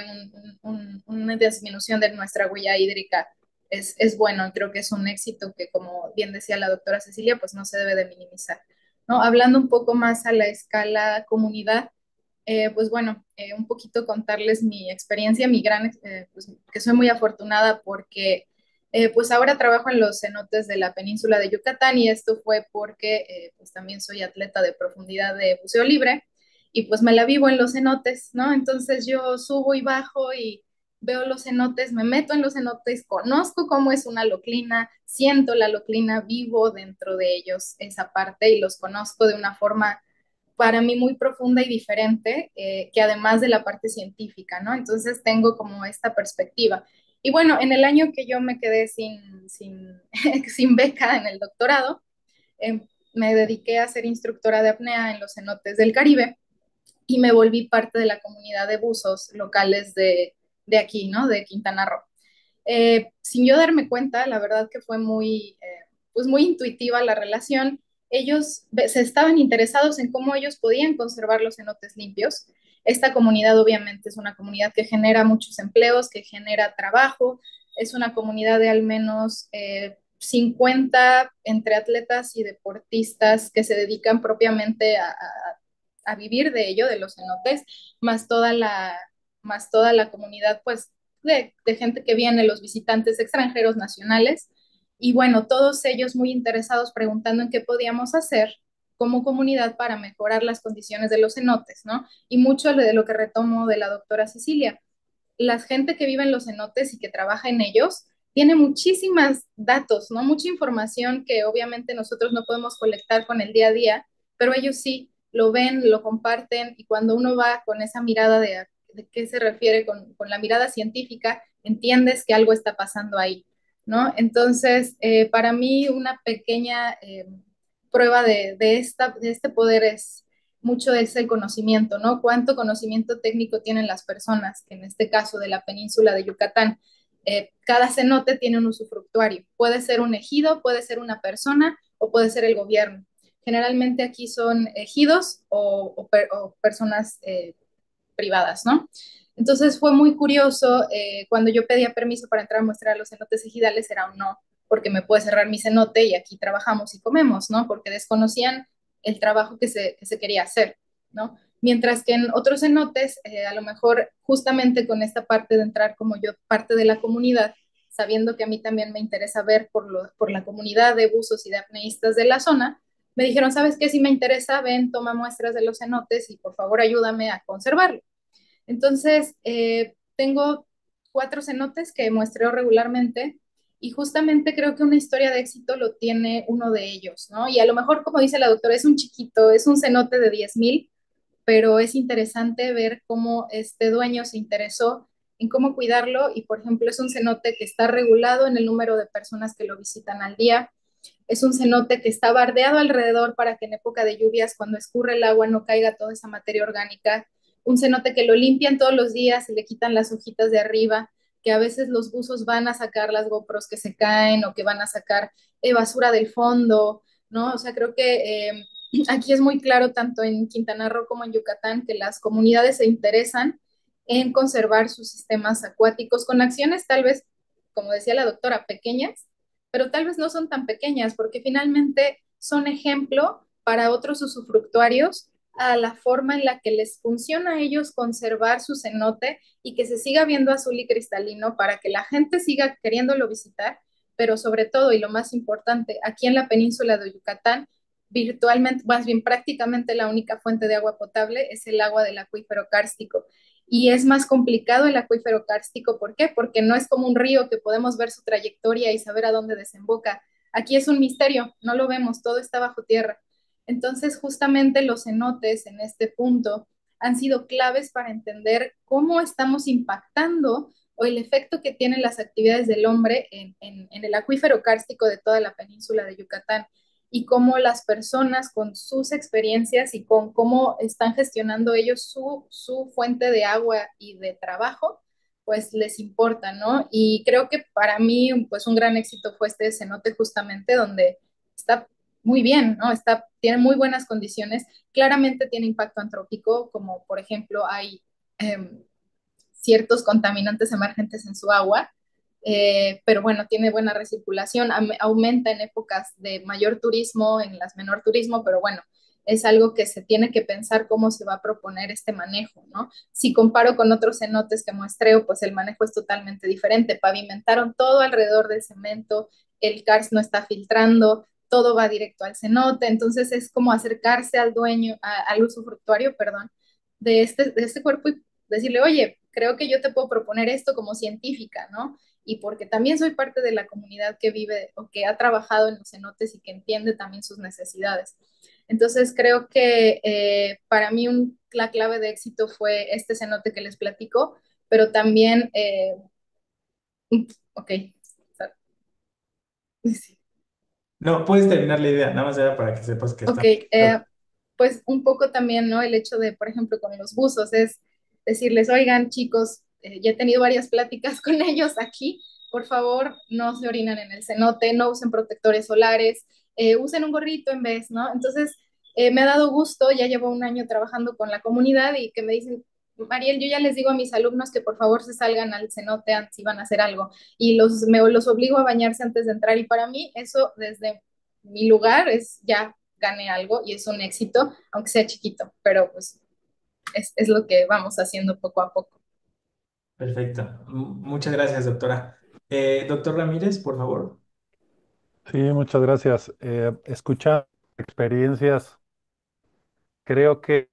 una disminución de nuestra huella hídrica es bueno. Creo que es un éxito que, como bien decía la doctora Cecilia, pues no se debe de minimizar, ¿no? Hablando un poco más a la escala comunidad, pues bueno, un poquito contarles mi experiencia, pues, que soy muy afortunada porque pues ahora trabajo en los cenotes de la península de Yucatán y esto fue porque pues también soy atleta de profundidad de buceo libre y pues me la vivo en los cenotes, ¿no? Entonces yo subo y bajo y veo los cenotes, me meto en los cenotes, conozco cómo es una loclina, siento la loclina, vivo dentro de ellos esa parte y los conozco de una forma para mí muy profunda y diferente, que además de la parte científica, ¿no? Entonces tengo como esta perspectiva. Y bueno, en el año que yo me quedé sin beca en el doctorado, eh, me dediqué a ser instructora de apnea en los cenotes del Caribe y me volví parte de la comunidad de buzos locales de aquí, ¿no? De Quintana Roo. Sin yo darme cuenta, la verdad que fue pues muy intuitiva la relación. Ellos se estaban interesados en cómo ellos podían conservar los cenotes limpios. Esta comunidad obviamente es una comunidad que genera muchos empleos, que genera trabajo, es una comunidad de al menos 50 entre atletas y deportistas que se dedican propiamente a vivir de ello, de los cenotes, más más toda la comunidad pues de gente que viene, los visitantes extranjeros nacionales, y bueno, todos ellos muy interesados preguntando en qué podíamos hacer como comunidad para mejorar las condiciones de los cenotes, ¿no? Y mucho de lo que retomo de la doctora Cecilia, la gente que vive en los cenotes y que trabaja en ellos tiene muchísimos datos, ¿no? Mucha información que obviamente nosotros no podemos colectar con el día a día, pero ellos sí lo ven, lo comparten y cuando uno va con esa mirada de qué se refiere con la mirada científica, entiendes que algo está pasando ahí, ¿no? Entonces, para mí una pequeña prueba de este poder es mucho es el conocimiento, ¿no? Cuánto conocimiento técnico tienen las personas, que en este caso de la península de Yucatán, cada cenote tiene un usufructuario. Puede ser un ejido, puede ser una persona o puede ser el gobierno. Generalmente aquí son ejidos o personas privadas, ¿no? Entonces fue muy curioso, cuando yo pedía permiso para entrar a mostrar los cenotes ejidales era un no, porque me puede cerrar mi cenote y aquí trabajamos y comemos, ¿no? Porque desconocían el trabajo que se quería hacer, ¿no? Mientras que en otros cenotes, a lo mejor justamente con esta parte de entrar como yo parte de la comunidad, sabiendo que a mí también me interesa ver por la comunidad de buzos y de apneístas de la zona, me dijeron, ¿sabes qué? Si me interesa, ven, toma muestras de los cenotes y por favor ayúdame a conservarlo. Entonces, tengo 4 cenotes que muestreo regularmente y justamente creo que una historia de éxito lo tiene uno de ellos, ¿no? Y a lo mejor, como dice la doctora, es un chiquito, es un cenote de 10,000, pero es interesante ver cómo este dueño se interesó en cómo cuidarlo y, por ejemplo, es un cenote que está regulado en el número de personas que lo visitan al día. Es un cenote que está bardeado alrededor para que en época de lluvias, cuando escurre el agua, no caiga toda esa materia orgánica. Un cenote que lo limpian todos los días y le quitan las hojitas de arriba, que a veces los buzos van a sacar las GoPros que se caen o que van a sacar basura del fondo, ¿no? O sea, creo que aquí es muy claro, tanto en Quintana Roo como en Yucatán, que las comunidades se interesan en conservar sus sistemas acuáticos con acciones tal vez, como decía la doctora, pequeñas, pero tal vez no son tan pequeñas porque finalmente son ejemplo para otros usufructuarios a la forma en la que les funciona a ellos conservar su cenote y que se siga viendo azul y cristalino para que la gente siga queriéndolo visitar, pero sobre todo y lo más importante, aquí en la península de Yucatán, virtualmente, más bien prácticamente la única fuente de agua potable es el agua del acuífero kárstico. Y es más complicado el acuífero kárstico, ¿por qué? Porque no es como un río que podemos ver su trayectoria y saber a dónde desemboca. Aquí es un misterio, no lo vemos, todo está bajo tierra. Entonces, justamente los cenotes en este punto han sido claves para entender cómo estamos impactando o el efecto que tienen las actividades del hombre en el acuífero kárstico de toda la península de Yucatán y cómo las personas con sus experiencias y con cómo están gestionando ellos su fuente de agua y de trabajo, pues les importa, ¿no? Y creo que para mí, pues un gran éxito fue este cenote justamente donde está muy bien, ¿no? Tiene muy buenas condiciones, claramente tiene impacto antrópico, como por ejemplo hay ciertos contaminantes emergentes en su agua, pero bueno, tiene buena recirculación, aumenta en épocas de mayor turismo, en las menor turismo, pero bueno, es algo que se tiene que pensar cómo se va a proponer este manejo, ¿no? Si comparo con otros cenotes que muestreo, pues el manejo es totalmente diferente. Pavimentaron todo alrededor del cemento, el CARS no está filtrando, todo va directo al cenote, entonces es como acercarse al dueño, al usufructuario, perdón, de este cuerpo y decirle, oye, creo que yo te puedo proponer esto como científica, ¿no? Y porque también soy parte de la comunidad que vive o que ha trabajado en los cenotes y que entiende también sus necesidades. Entonces creo que para mí la clave de éxito fue este cenote que les platico, pero también, ok, sí. No, puedes terminar la idea, nada más era para que sepas que Ok, está. pues un poco también, ¿no? El hecho de, por ejemplo, con los buzos es decirles, oigan, chicos, ya he tenido varias pláticas con ellos aquí, por favor, no se orinan en el cenote, no usen protectores solares, usen un gorrito en vez, ¿no? Entonces, me ha dado gusto, ya llevo un año trabajando con la comunidad y que me dicen, Mariel, yo ya les digo a mis alumnos que por favor se salgan al cenote antes si van a hacer algo y los obligo a bañarse antes de entrar y para mí eso desde mi lugar es ya gané algo y es un éxito, aunque sea chiquito, pero pues es lo que vamos haciendo poco a poco. Perfecto. Muchas gracias, doctora. Doctor Ramírez, por favor. Sí, muchas gracias. Escuchar experiencias, creo que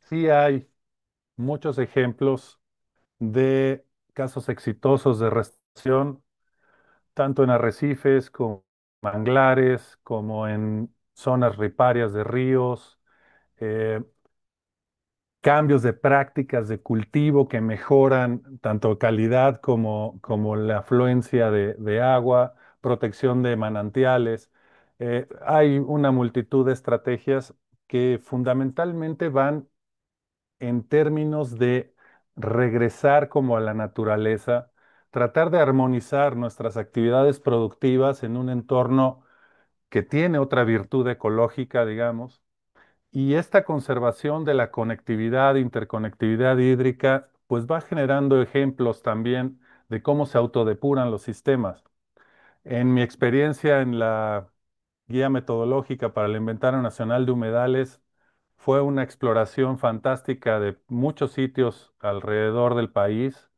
sí hay muchos ejemplos de casos exitosos de restauración, tanto en arrecifes como manglares, como en zonas riparias de ríos, eh, cambios de prácticas de cultivo que mejoran tanto calidad como la afluencia de agua, protección de manantiales. Hay una multitud de estrategias que fundamentalmente van en términos de regresar como a la naturaleza, tratar de armonizar nuestras actividades productivas en un entorno que tiene otra virtud ecológica, digamos, y esta conservación de la conectividad, interconectividad hídrica, pues va generando ejemplos también de cómo se autodepuran los sistemas. En mi experiencia en la guía metodológica para el Inventario Nacional de Humedales, fue una exploración fantástica de muchos sitios alrededor del país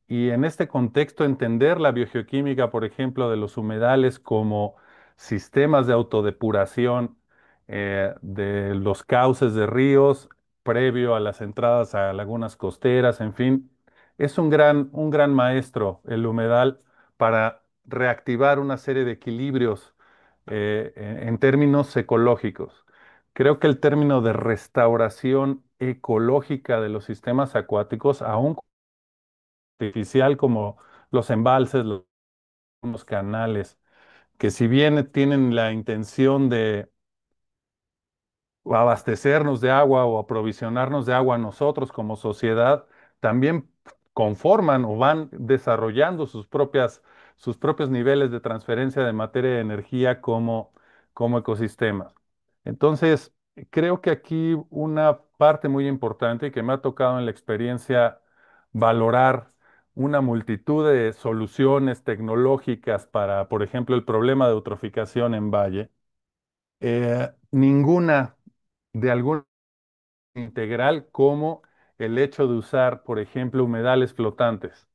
y en este contexto entender la biogeoquímica, por ejemplo, de los humedales como sistemas de autodepuración de los cauces de ríos previo a las entradas a lagunas costeras, en fin, es un gran maestro el humedal para reactivar una serie de equilibrios en términos ecológicos. Creo que el término de restauración ecológica de los sistemas acuáticos, aún artificial como los embalses, los canales, que si bien tienen la intención de abastecernos de agua o aprovisionarnos de agua nosotros como sociedad, también conforman o van desarrollando sus propios niveles de transferencia de materia de energía como ecosistemas. Entonces, creo que aquí una parte muy importante que me ha tocado en la experiencia valorar una multitud de soluciones tecnológicas para, por ejemplo, el problema de eutroficación en valle, ninguna de algún integral como el hecho de usar, por ejemplo, humedales flotantes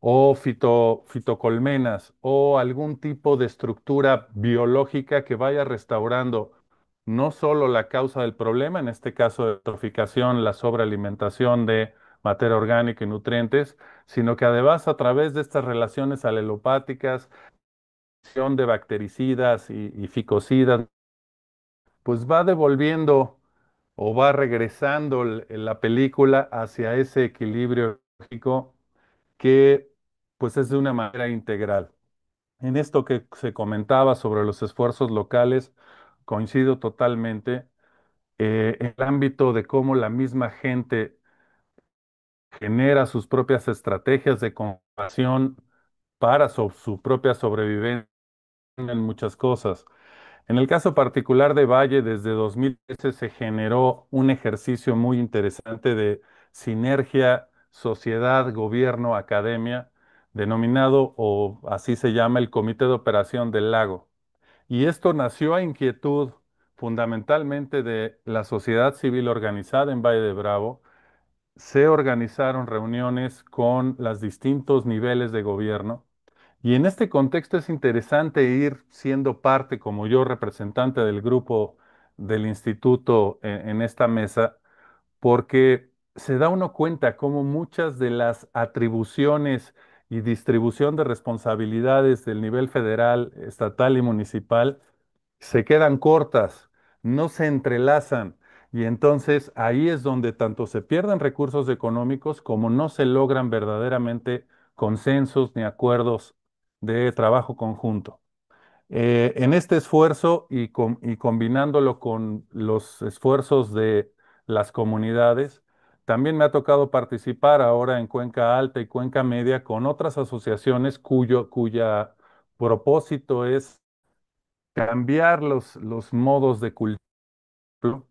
o fitocolmenas o algún tipo de estructura biológica que vaya restaurando no solo la causa del problema, en este caso de eutroficación, la sobrealimentación de materia orgánica y nutrientes, sino que además a través de estas relaciones alelopáticas, acción de bactericidas y ficocidas, pues va devolviendo o va regresando la película hacia ese equilibrio ecológico que pues es de una manera integral. En esto que se comentaba sobre los esfuerzos locales, coincido totalmente. En el ámbito de cómo la misma gente genera sus propias estrategias de conservación para su propia sobrevivencia en muchas cosas. En el caso particular de Valle, desde 2013 se generó un ejercicio muy interesante de sinergia sociedad, gobierno, academia, denominado, o así se llama, el Comité de Operación del Lago. Y esto nació a inquietud fundamentalmente de la sociedad civil organizada en Valle de Bravo. Se organizaron reuniones con los distintos niveles de gobierno y en este contexto es interesante ir siendo parte, como yo, representante del grupo del instituto en esta mesa, porque se da uno cuenta cómo muchas de las atribuciones y distribución de responsabilidades del nivel federal, estatal y municipal se quedan cortas, no se entrelazan. Y entonces ahí es donde tanto se pierden recursos económicos como no se logran verdaderamente consensos ni acuerdos de trabajo conjunto. En este esfuerzo y combinándolo con los esfuerzos de las comunidades, también me ha tocado participar ahora en Cuenca Alta y Cuenca Media con otras asociaciones cuya propósito es cambiar los modos de cultivo,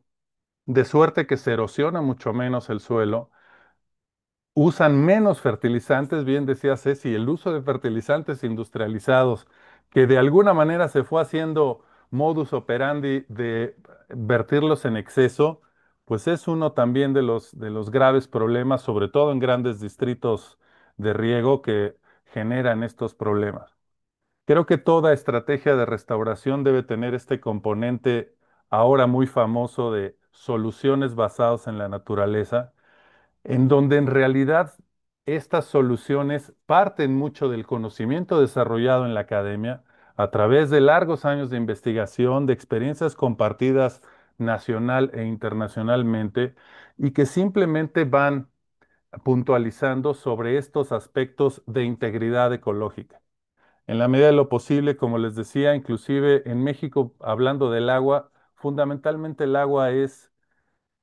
de suerte que se erosiona mucho menos el suelo, usan menos fertilizantes, bien decía Ceci, el uso de fertilizantes industrializados, que de alguna manera se fue haciendo modus operandi de vertirlos en exceso, pues es uno también de los graves problemas, sobre todo en grandes distritos de riego que generan estos problemas. Creo que toda estrategia de restauración debe tener este componente ahora muy famoso de soluciones basadas en la naturaleza, en donde en realidad estas soluciones parten mucho del conocimiento desarrollado en la academia a través de largos años de investigación, de experiencias compartidas nacional e internacionalmente, y que simplemente van puntualizando sobre estos aspectos de integridad ecológica. En la medida de lo posible, como les decía, inclusive en México, hablando del agua, fundamentalmente el agua es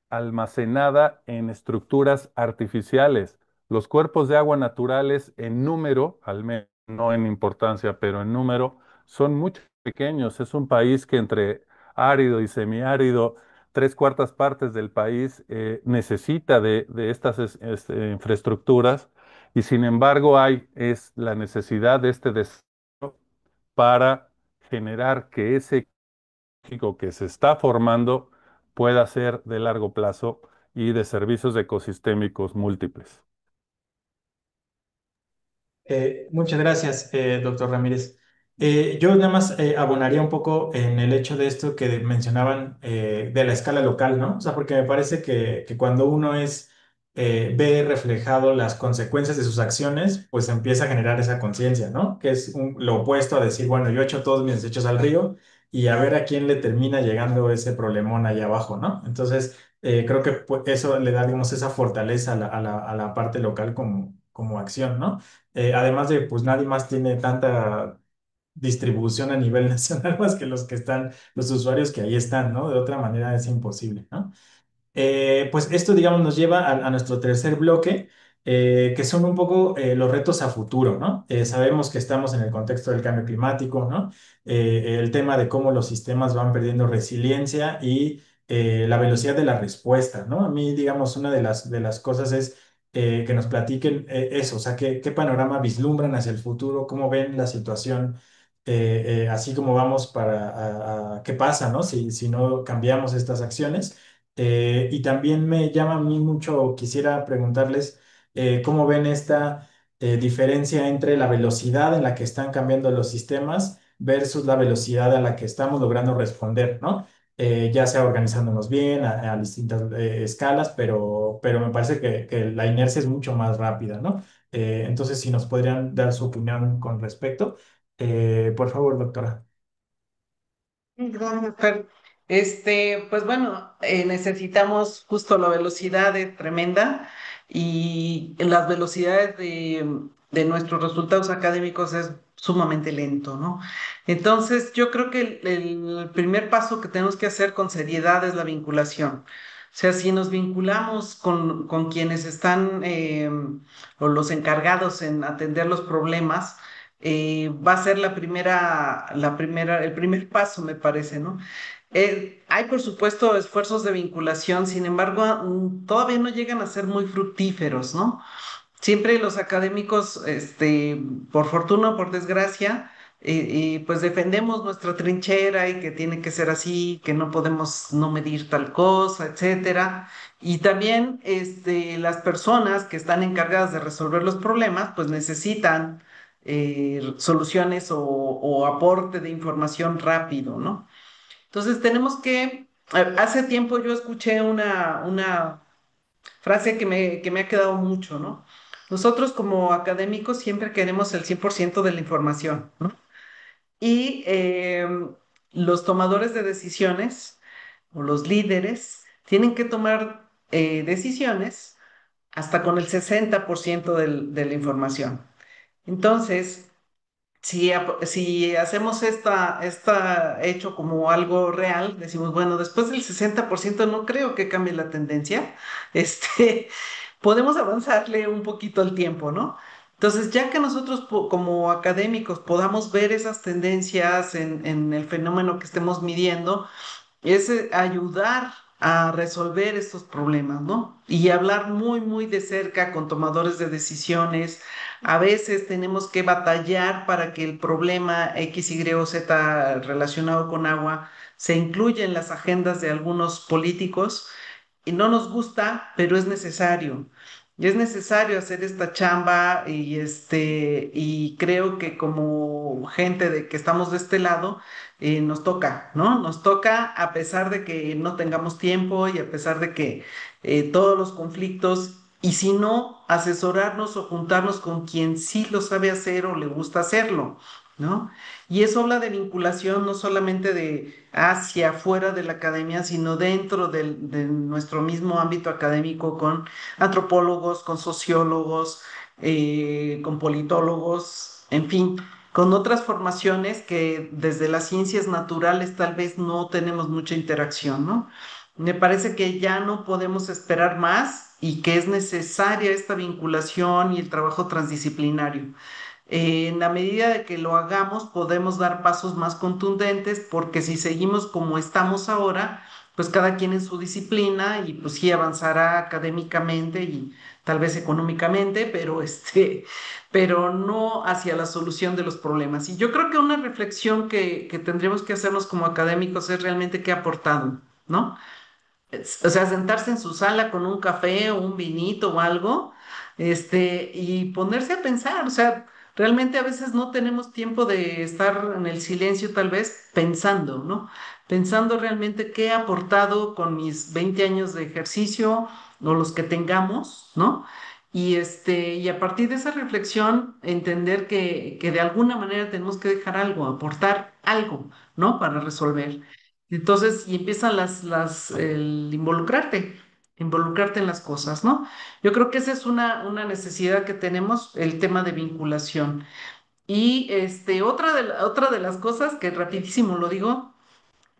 almacenada en estructuras artificiales. Los cuerpos de agua naturales en número, al menos no en importancia, pero en número, son mucho pequeños. Es un país que entre árido y semiárido, tres cuartas partes del país necesita de estas infraestructuras y sin embargo es la necesidad de este desarrollo para generar que ese ecológico que se está formando pueda ser de largo plazo y de servicios ecosistémicos múltiples. Muchas gracias, doctor Ramírez. Yo nada más abonaría un poco en el hecho de esto que mencionaban de la escala local, ¿no? O sea, porque me parece que cuando uno ve reflejado las consecuencias de sus acciones, pues empieza a generar esa conciencia, ¿no? Que es lo opuesto a decir, bueno, yo echo todos mis desechos al río y a ver a quién le termina llegando ese problemón allá abajo, ¿no? Entonces, creo que pues, eso le da, digamos, esa fortaleza a la parte local como acción, ¿no? Además de, pues nadie más tiene tanta distribución a nivel nacional más que los que están, los usuarios que ahí están, ¿no? De otra manera es imposible, ¿no? Pues esto, digamos, nos lleva a nuestro tercer bloque, que son un poco los retos a futuro, ¿no? Sabemos que estamos en el contexto del cambio climático, ¿no? El tema de cómo los sistemas van perdiendo resiliencia y la velocidad de la respuesta, ¿no? A mí, digamos, una de las cosas es que nos platiquen eso, o sea, qué panorama vislumbran hacia el futuro, cómo ven la situación, así como vamos qué pasa, ¿no? Si no cambiamos estas acciones. Y también me llama a mí mucho, quisiera preguntarles cómo ven esta diferencia entre la velocidad en la que están cambiando los sistemas versus la velocidad a la que estamos logrando responder, ¿no? Ya sea organizándonos bien a distintas escalas, pero me parece que la inercia es mucho más rápida, ¿no? Entonces, si nos podrían dar su opinión con respecto, por favor, doctora. Gracias, Fer. Pues bueno, necesitamos justo la velocidad es tremenda y las velocidades de nuestros resultados académicos es sumamente lento, ¿no? Entonces, yo creo que el primer paso que tenemos que hacer con seriedad es la vinculación. O sea, si nos vinculamos con quienes están o los encargados en atender los problemas, va a ser el primer paso, me parece, ¿no? Hay, por supuesto, esfuerzos de vinculación, sin embargo, todavía no llegan a ser muy fructíferos, ¿no? Siempre los académicos, por fortuna o por desgracia, pues defendemos nuestra trinchera y que tiene que ser así, que no podemos no medir tal cosa, etcétera. Y también, las personas que están encargadas de resolver los problemas, pues necesitan soluciones o aporte de información rápido, ¿no? Entonces tenemos hace tiempo yo escuché una frase que me ha quedado mucho, ¿no? Nosotros como académicos siempre queremos el 100% de la información, ¿no? Y los tomadores de decisiones o los líderes tienen que tomar decisiones hasta con el 60% de la información. Entonces, si hacemos esta hecho como algo real, decimos, bueno, después del 60% no creo que cambie la tendencia, este, podemos avanzarle un poquito al tiempo, ¿no? Entonces, ya que nosotros como académicos podamos ver esas tendencias en el fenómeno que estemos midiendo, es ayudar a resolver estos problemas, ¿no? Y hablar muy, muy de cerca con tomadores de decisiones. A veces tenemos que batallar para que el problema X, Y o Z relacionado con agua se incluya en las agendas de algunos políticos y no nos gusta, pero es necesario. Y es necesario hacer esta chamba y creo que como gente de que estamos de este lado, nos toca, ¿no? Nos toca a pesar de que no tengamos tiempo y a pesar de que todos los conflictos, y si no, asesorarnos o juntarnos con quien sí lo sabe hacer o le gusta hacerlo, ¿no? Y eso habla de vinculación no solamente de hacia afuera de la academia, sino dentro de nuestro mismo ámbito académico con antropólogos, con sociólogos, con politólogos, en fin, con otras formaciones que desde las ciencias naturales tal vez no tenemos mucha interacción, ¿no? Me parece que ya no podemos esperar más y que es necesaria esta vinculación y el trabajo transdisciplinario. En la medida de que lo hagamos, podemos dar pasos más contundentes porque si seguimos como estamos ahora, pues cada quien en su disciplina y pues sí avanzará académicamente y tal vez económicamente, pero pero no hacia la solución de los problemas. Y yo creo que una reflexión que tendríamos que hacernos como académicos es realmente qué ha aportado, ¿no? O sea, sentarse en su sala con un café o un vinito o algo, y ponerse a pensar, o sea, realmente a veces no tenemos tiempo de estar en el silencio tal vez pensando, ¿no? Pensando realmente qué he aportado con mis 20 años de ejercicio o los que tengamos, ¿no? Y a partir de esa reflexión, entender que de alguna manera tenemos que dejar algo, aportar algo, ¿no? Para resolver. Entonces, y empiezan el involucrarte en las cosas, ¿no? Yo creo que esa es una necesidad que tenemos, el tema de vinculación. Y otra de las cosas que rapidísimo lo digo,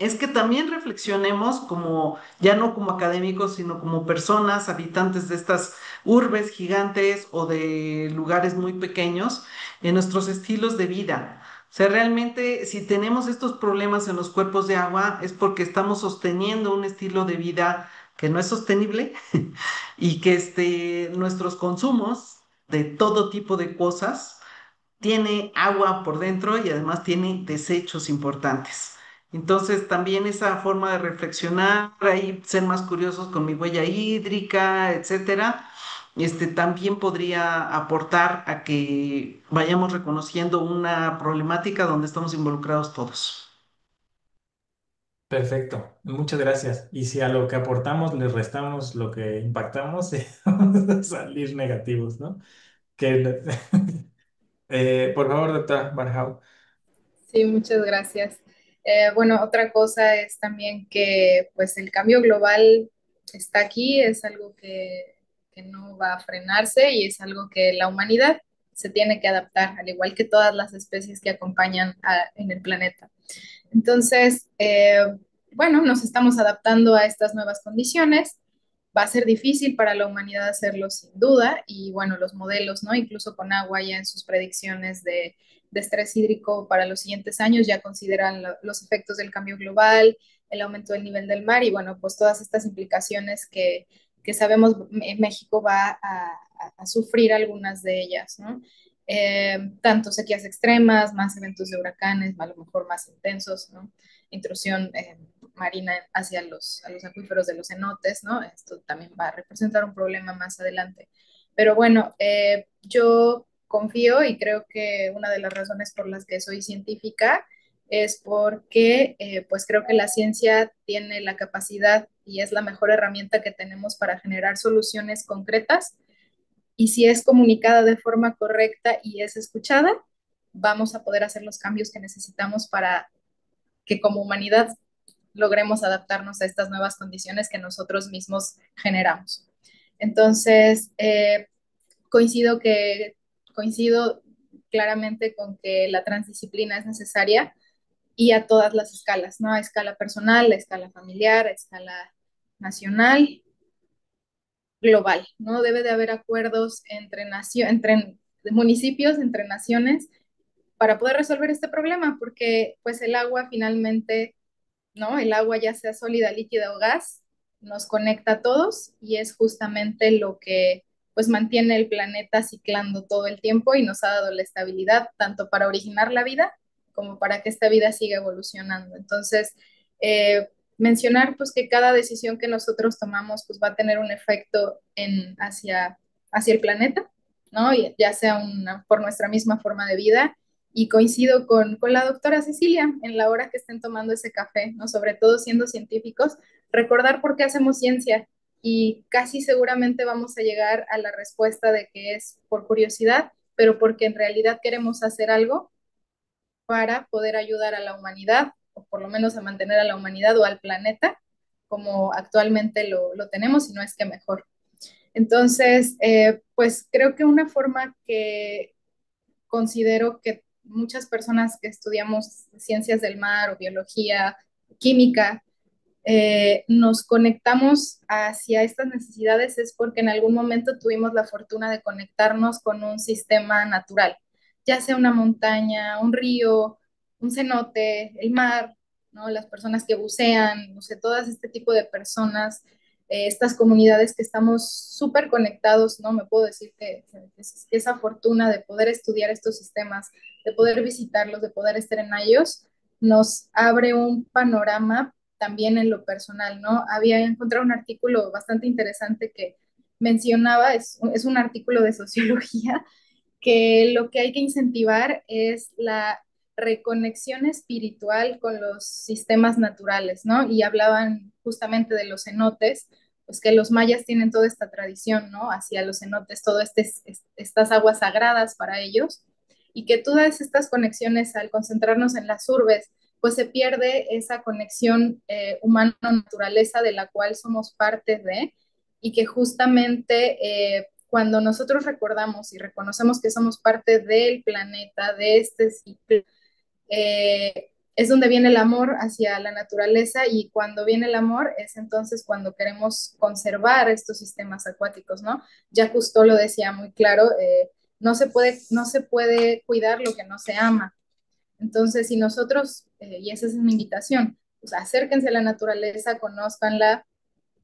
es que también reflexionemos como, ya no como académicos, sino como personas, habitantes de estas urbes gigantes o de lugares muy pequeños, en nuestros estilos de vida. O sea, realmente si tenemos estos problemas en los cuerpos de agua es porque estamos sosteniendo un estilo de vida que no es sostenible y que nuestros consumos de todo tipo de cosas tiene agua por dentro y además tiene desechos importantes. Entonces, también esa forma de reflexionar, ahí ser más curiosos con mi huella hídrica, etcétera, también podría aportar a que vayamos reconociendo una problemática donde estamos involucrados todos. Perfecto, muchas gracias. Y si a lo que aportamos le restamos lo que impactamos, vamos a salir negativos, ¿no? Que, por favor, doctora Barjau. Sí, muchas gracias. Bueno, otra cosa es también que pues el cambio global está aquí, es algo que no va a frenarse y es algo que la humanidad se tiene que adaptar, al igual que todas las especies que acompañan en el planeta. Entonces, bueno, nos estamos adaptando a estas nuevas condiciones. Va a ser difícil para la humanidad hacerlo sin duda y bueno, los modelos, ¿no? Incluso con agua ya en sus predicciones de estrés hídrico para los siguientes años ya consideran los efectos del cambio global, el aumento del nivel del mar y bueno, pues todas estas implicaciones que sabemos México va a sufrir algunas de ellas, ¿no? Tanto sequías extremas, más eventos de huracanes, a lo mejor más intensos, ¿no? Intrusión marina hacia a los acuíferos de los cenotes, ¿no? Esto también va a representar un problema más adelante. Pero bueno, yo confío y creo que una de las razones por las que soy científica es porque pues creo que la ciencia tiene la capacidad y es la mejor herramienta que tenemos para generar soluciones concretas y si es comunicada de forma correcta y es escuchada, vamos a poder hacer los cambios que necesitamos para que como humanidad logremos adaptarnos a estas nuevas condiciones que nosotros mismos generamos. Entonces, coincido claramente con que la transdisciplina es necesaria y a todas las escalas, ¿no? A escala personal, a escala familiar, a escala nacional, global, ¿no? Debe de haber acuerdos entre municipios, entre naciones, para poder resolver este problema, porque pues el agua finalmente, ¿no? El agua ya sea sólida, líquida o gas, nos conecta a todos y es justamente lo que pues mantiene el planeta ciclando todo el tiempo y nos ha dado la estabilidad tanto para originar la vida como para que esta vida siga evolucionando. Entonces, mencionar pues que cada decisión que nosotros tomamos pues va a tener un efecto hacia el planeta, ¿no? Y ya sea por nuestra misma forma de vida y coincido con la doctora Cecilia en la hora que estén tomando ese café, ¿no? Sobre todo siendo científicos, recordar por qué hacemos ciencia y casi seguramente vamos a llegar a la respuesta de que es por curiosidad, pero porque en realidad queremos hacer algo para poder ayudar a la humanidad, o por lo menos a mantener a la humanidad o al planeta como actualmente lo tenemos, y no es que mejor. Entonces, pues creo que una forma que considero que muchas personas que estudiamos ciencias del mar o biología, química, nos conectamos hacia estas necesidades es porque en algún momento tuvimos la fortuna de conectarnos con un sistema natural, ya sea una montaña, un río, un cenote, el mar, ¿no? Las personas que bucean, no sé, todas este tipo de personas, estas comunidades que estamos súper conectados, ¿no? Me puedo decir que esa fortuna de poder estudiar estos sistemas, de poder visitarlos, de poder estar en ellos, nos abre un panorama también en lo personal, ¿no? Había encontrado un artículo bastante interesante que mencionaba, es un artículo de sociología, que lo que hay que incentivar es la reconexión espiritual con los sistemas naturales, ¿no? Y hablaban justamente de los cenotes, pues que los mayas tienen toda esta tradición, ¿no? Hacia los cenotes, todas estas aguas sagradas para ellos, y que todas estas conexiones al concentrarnos en las urbes, pues se pierde esa conexión humano-naturaleza de la cual somos parte de, y que justamente cuando nosotros recordamos y reconocemos que somos parte del planeta, de este ciclo, es donde viene el amor hacia la naturaleza, y cuando viene el amor es entonces cuando queremos conservar estos sistemas acuáticos, ¿no? Ya Cousteau lo decía muy claro, no se puede cuidar lo que no se ama. Entonces, si nosotros, y esa es mi invitación, pues acérquense a la naturaleza, conózcanla,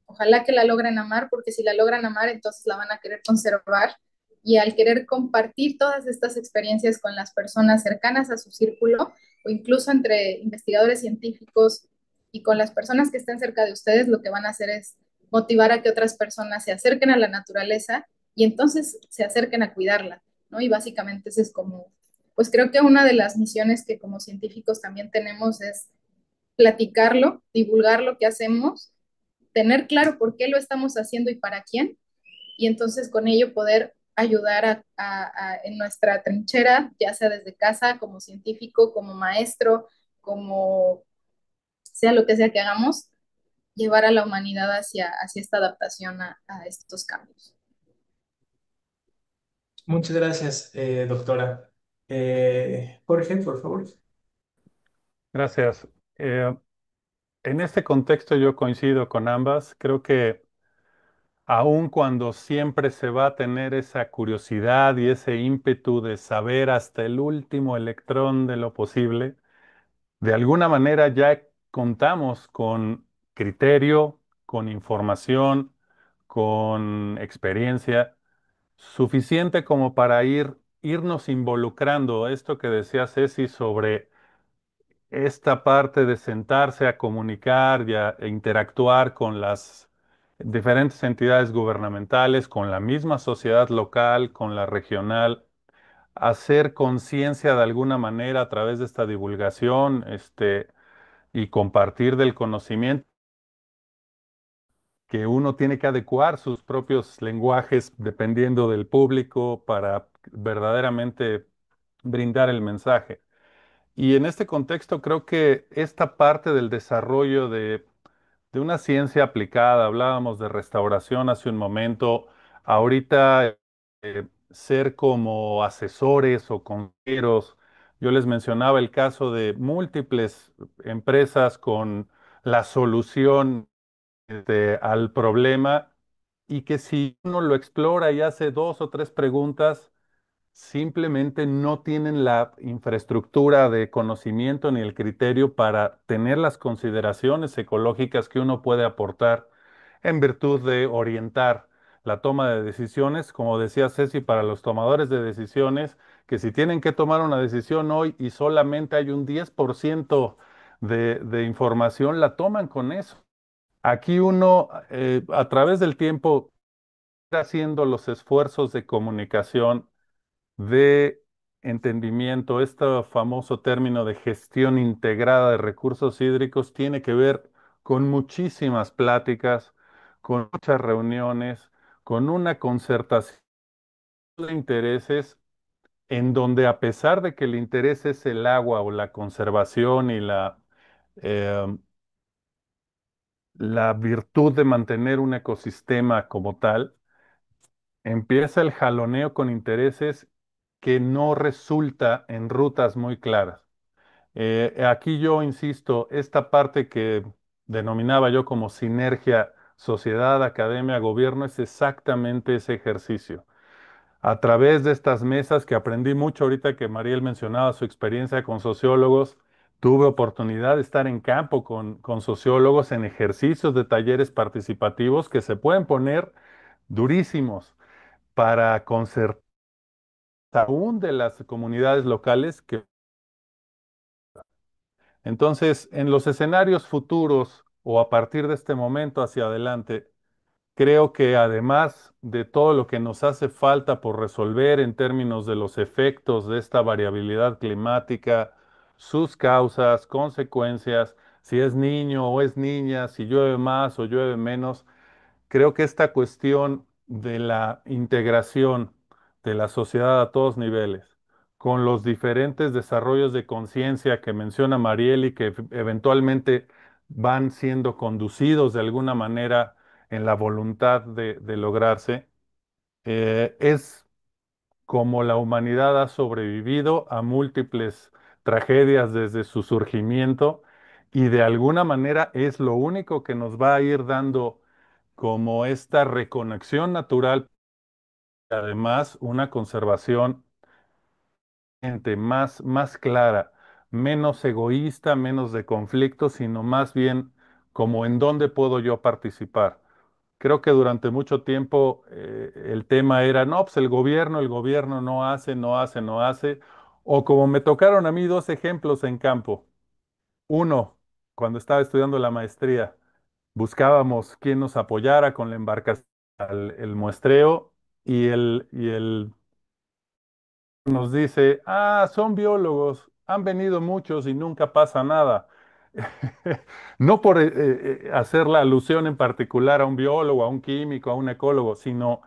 Ojalá que la logren amar, porque si la logran amar, entonces la van a querer conservar. Y al querer compartir todas estas experiencias con las personas cercanas a su círculo, o incluso entre investigadores científicos y con las personas que estén cerca de ustedes, lo que van a hacer es motivar a que otras personas se acerquen a la naturaleza y entonces se acerquen a cuidarla, ¿no? Y básicamente ese es como, pues creo que una de las misiones que como científicos también tenemos es platicarlo, divulgar lo que hacemos, tener claro por qué lo estamos haciendo y para quién, y entonces con ello poder ayudar en nuestra trinchera, ya sea desde casa, como científico, como maestro, como sea lo que sea que hagamos, llevar a la humanidad hacia esta adaptación a estos cambios. Muchas gracias, doctora. Jorge, por favor. Gracias. Eh, en este contexto yo coincido con ambas. Creo que aun cuando siempre se va a tener esa curiosidad y ese ímpetu de saber hasta el último electrón de lo posible, de alguna manera ya contamos con criterio, con información, con experiencia suficiente como para irnos involucrando. Esto que decía Ceci sobre esta parte de sentarse a comunicar e interactuar con las diferentes entidades gubernamentales, con la misma sociedad local, con la regional, hacer conciencia de alguna manera a través de esta divulgación, y compartir del conocimiento, que uno tiene que adecuar sus propios lenguajes dependiendo del público para verdaderamente brindar el mensaje. Y en este contexto creo que esta parte del desarrollo de una ciencia aplicada, hablábamos de restauración hace un momento, ahorita ser como asesores o consejeros, yo les mencionaba el caso de múltiples empresas con la solución al problema y que si uno lo explora y hace dos o tres preguntas, simplemente no tienen la infraestructura de conocimiento ni el criterio para tener las consideraciones ecológicas que uno puede aportar en virtud de orientar la toma de decisiones, como decía Ceci, para los tomadores de decisiones, que si tienen que tomar una decisión hoy y solamente hay un 10% de información, la toman con eso. Aquí uno, a través del tiempo, está haciendo los esfuerzos de comunicación, de entendimiento. Este famoso término de gestión integrada de recursos hídricos tiene que ver con muchísimas pláticas, con muchas reuniones, con una concertación de intereses en donde a pesar de que el interés es el agua o la conservación y eh, la virtud de mantener un ecosistema como tal, empieza el jaloneo con intereses que no resulta en rutas muy claras. Aquí yo insisto, esta parte que denominaba yo como sinergia sociedad, academia, gobierno es exactamente ese ejercicio. A través de estas mesas que aprendí mucho ahorita que Mariel mencionaba su experiencia con sociólogos, tuve oportunidad de estar en campo con sociólogos en ejercicios de talleres participativos que se pueden poner durísimos para concertar aún de las comunidades locales que entonces en los escenarios futuros o a partir de este momento hacia adelante, creo que además de todo lo que nos hace falta por resolver en términos de los efectos de esta variabilidad climática, sus causas, consecuencias, si es niño o es niña, si llueve más o llueve menos, creo que esta cuestión de la integración de la sociedad a todos niveles, con los diferentes desarrollos de conciencia que menciona Mariel y que eventualmente van siendo conducidos de alguna manera en la voluntad de lograrse, es como la humanidad ha sobrevivido a múltiples tragedias desde su surgimiento y de alguna manera es lo único que nos va a ir dando como esta reconexión natural, además una conservación más clara, menos egoísta, menos de conflicto, sino más bien como en dónde puedo yo participar. Creo que durante mucho tiempo el tema era, no, pues el gobierno no hace, no hace, no hace. O como me tocaron a mí dos ejemplos en campo. Uno, cuando estaba estudiando la maestría, buscábamos quién nos apoyara con la embarcación, el muestreo, y el nos dice, ah, son biólogos, han venido muchos y nunca pasa nada. No por hacer la alusión en particular a un biólogo, a un químico, a un ecólogo, sino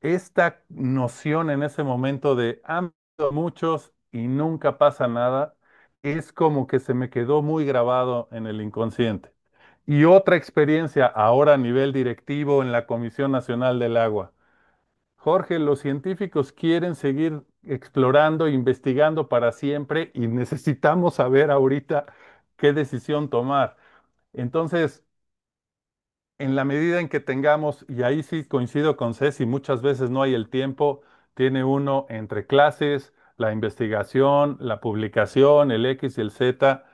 esta noción en ese momento de han venido muchos y nunca pasa nada, es como que se me quedó muy grabado en el inconsciente. Y otra experiencia ahora a nivel directivo en la Comisión Nacional del Agua. Jorge, los científicos quieren seguir explorando, investigando para siempre y necesitamos saber ahorita qué decisión tomar. Entonces, en la medida en que tengamos, y ahí sí coincido con Ceci, muchas veces no hay el tiempo, tiene uno entre clases, la investigación, la publicación, el X y el Z,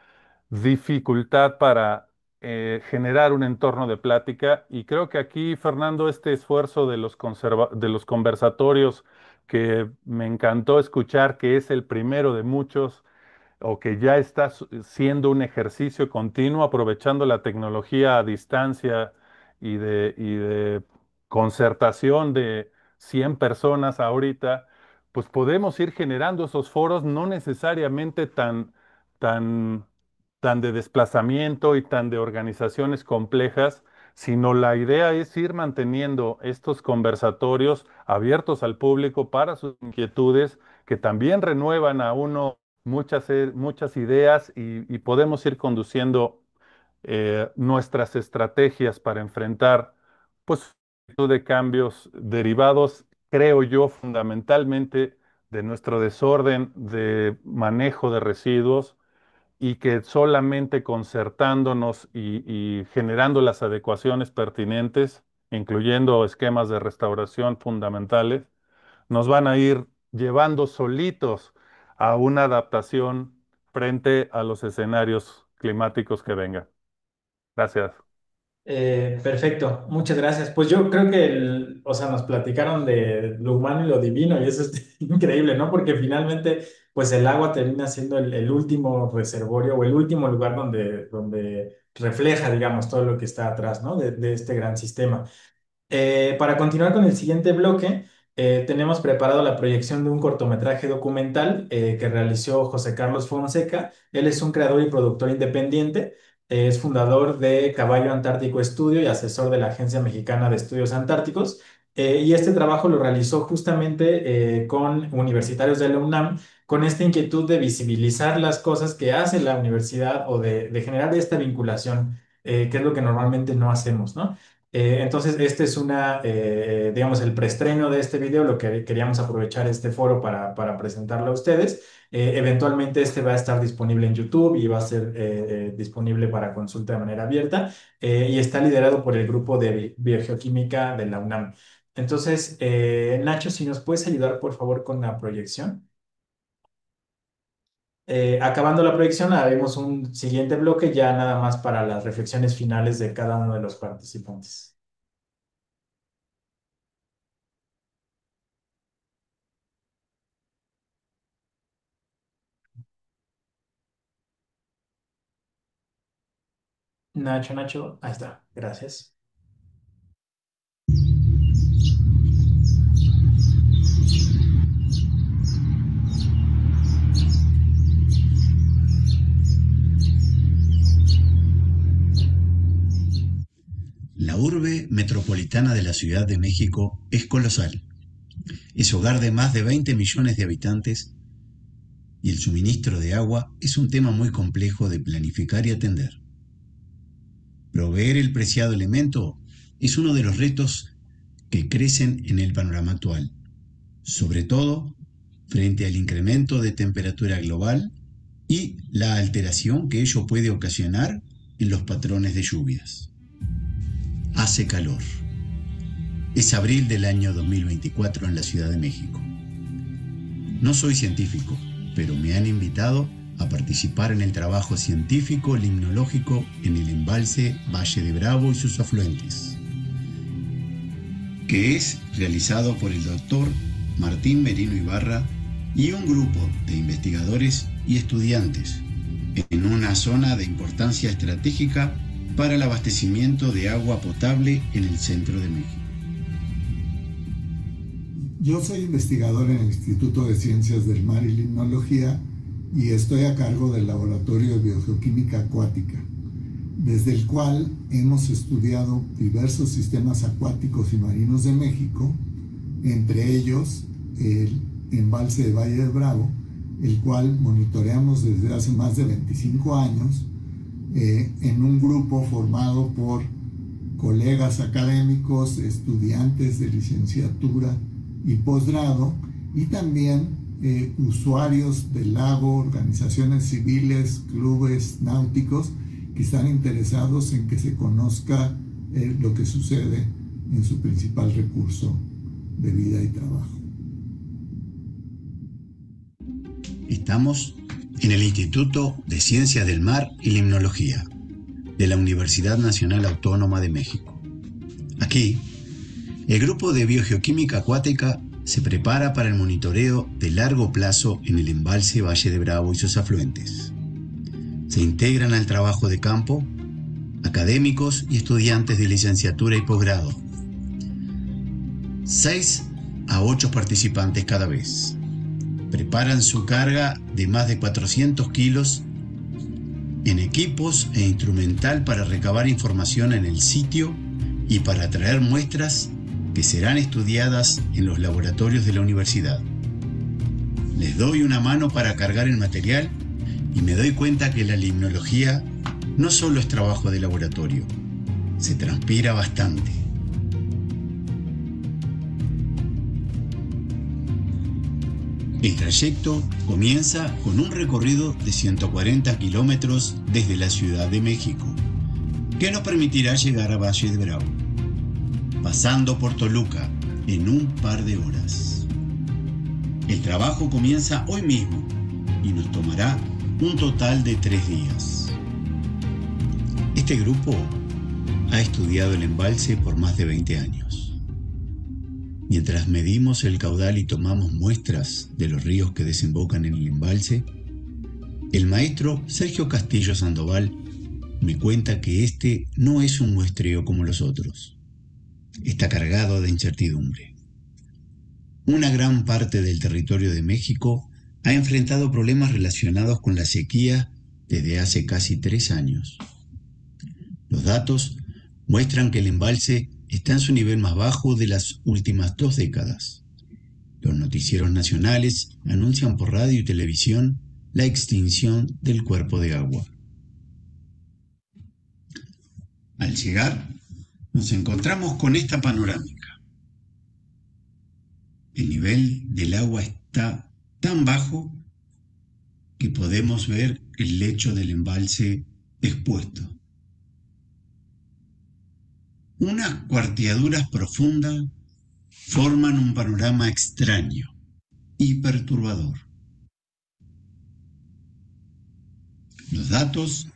dificultad para generar un entorno de plática. Y creo que aquí, Fernando, este esfuerzo de de los conversatorios que me encantó escuchar, que es el primero de muchos, o que ya está siendo un ejercicio continuo, aprovechando la tecnología a distancia y de concertación de 100 personas ahorita, pues podemos ir generando esos foros no necesariamente tan, tan de desplazamiento y tan de organizaciones complejas, sino la idea es ir manteniendo estos conversatorios abiertos al público para sus inquietudes, que también renuevan a uno muchas ideas y podemos ir conduciendo nuestras estrategias para enfrentar pues de cambios derivados, creo yo, fundamentalmente de nuestro desorden de manejo de residuos, y que solamente concertándonos y generando las adecuaciones pertinentes, incluyendo esquemas de restauración fundamentales, nos van a ir llevando solitos a una adaptación frente a los escenarios climáticos que vengan. Gracias. Perfecto, muchas gracias. Pues yo creo que o sea, nos platicaron de lo humano y lo divino y eso es increíble, ¿no? Porque finalmente, pues el agua termina siendo el último reservorio o el último lugar donde refleja, digamos, todo lo que está atrás, ¿no? De este gran sistema. Para continuar con el siguiente bloque, tenemos preparado la proyección de un cortometraje documental que realizó José Carlos Fonseca. Él es un creador y productor independiente, es fundador de Caballo Antártico Estudio y asesor de la Agencia Mexicana de Estudios Antárticos. Y este trabajo lo realizó justamente con universitarios de la UNAM, con esta inquietud de visibilizar las cosas que hace la universidad o de generar esta vinculación, que es lo que normalmente no hacemos, ¿no? Entonces, este es digamos, el preestreno de este video, lo que queríamos aprovechar este foro para presentarlo a ustedes. Eventualmente este va a estar disponible en YouTube y va a ser disponible para consulta de manera abierta, y está liderado por el grupo de biogeoquímica de la UNAM. Entonces, Nacho, si nos puedes ayudar por favor con la proyección. Acabando la proyección, haremos un siguiente bloque ya nada más para las reflexiones finales de cada uno de los participantes. Nacho, ahí está, gracias. La urbe metropolitana de la Ciudad de México es colosal. Es hogar de más de 20 millones de habitantes y el suministro de agua es un tema muy complejo de planificar y atender. Proveer el preciado elemento es uno de los retos que crecen en el panorama actual, sobre todo frente al incremento de temperatura global y la alteración que ello puede ocasionar en los patrones de lluvias. Hace calor. Es abril del año 2024 en la Ciudad de México. No soy científico, pero me han invitado a participar en el trabajo científico limnológico en el embalse Valle de Bravo y sus afluentes. que es realizado por el doctor Martín Merino Ibarra y un grupo de investigadores y estudiantes en una zona de importancia estratégica para el abastecimiento de agua potable en el centro de México. Yo soy investigador en el Instituto de Ciencias del Mar y Limnología y estoy a cargo del Laboratorio de Biogeoquímica Acuática, desde el cual hemos estudiado diversos sistemas acuáticos y marinos de México, entre ellos el embalse de Valle de Bravo, el cual monitoreamos desde hace más de 25 años en un grupo formado por colegas académicos, estudiantes de licenciatura y posgrado, y también usuarios del lago, organizaciones civiles, clubes náuticos que están interesados en que se conozca lo que sucede en su principal recurso de vida y trabajo. Estamos en el Instituto de Ciencias del Mar y Limnología de la Universidad Nacional Autónoma de México. Aquí, el grupo de Biogeoquímica Acuática se prepara para el monitoreo de largo plazo en el embalse Valle de Bravo y sus afluentes. Se integran al trabajo de campo académicos y estudiantes de licenciatura y posgrado. 6 a 8 participantes cada vez. Preparan su carga de más de 400 kilos en equipos e instrumental para recabar información en el sitio y para traer muestras que serán estudiadas en los laboratorios de la universidad. Les doy una mano para cargar el material y me doy cuenta que la limnología no solo es trabajo de laboratorio, se transpira bastante. El trayecto comienza con un recorrido de 140 kilómetros desde la Ciudad de México, que nos permitirá llegar a Valle de Bravo, pasando por Toluca en un par de horas. El trabajo comienza hoy mismo y nos tomará un total de 3 días. Este grupo ha estudiado el embalse por más de 20 años. Mientras medimos el caudal y tomamos muestras de los ríos que desembocan en el embalse, el maestro Sergio Castillo Sandoval me cuenta que este no es un muestreo como los otros. Está cargado de incertidumbre. Una gran parte del territorio de México ha enfrentado problemas relacionados con la sequía desde hace casi 3 años. Los datos muestran que el embalse está en su nivel más bajo de las últimas 2 décadas. Los noticieros nacionales anuncian por radio y televisión la extinción del cuerpo de agua. Al llegar, nos encontramos con esta panorámica. El nivel del agua está tan bajo que podemos ver el lecho del embalse expuesto. Unas cuarteaduras profundas forman un panorama extraño y perturbador. Los datos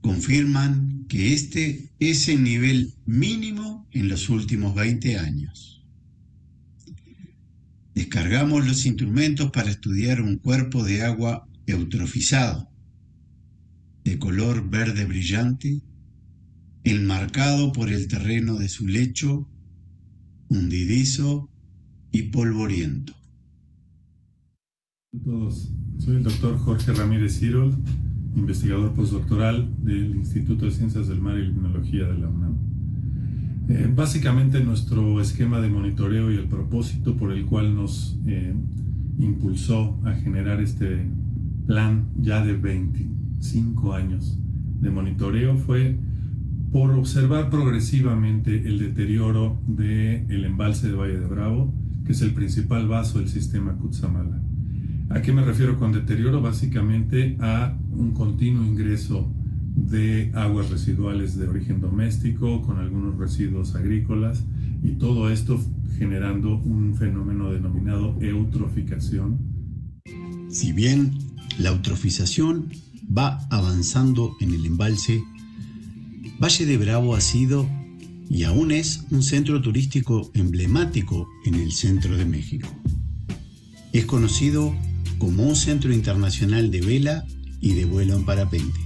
confirman que este es el nivel mínimo en los últimos 20 años. Descargamos los instrumentos para estudiar un cuerpo de agua eutrofizado, de color verde brillante, enmarcado por el terreno de su lecho, hundidizo y polvoriento. Hola a todos, soy el doctor Jorge Ramírez Cirol, investigador postdoctoral del Instituto de Ciencias del Mar y Limnología de la UNAM. Básicamente nuestro esquema de monitoreo y el propósito por el cual nos impulsó a generar este plan ya de 25 años de monitoreo fue por observar progresivamente el deterioro del embalse de Valle de Bravo, que es el principal vaso del sistema Cutzamala. ¿A qué me refiero con deterioro? Básicamente a un continuo ingreso de aguas residuales de origen doméstico con algunos residuos agrícolas y todo esto generando un fenómeno denominado eutroficación. Si bien la eutrofización va avanzando en el embalse, Valle de Bravo ha sido y aún es un centro turístico emblemático en el centro de México. Es conocido como un centro internacional de vela y de vuelo en parapente.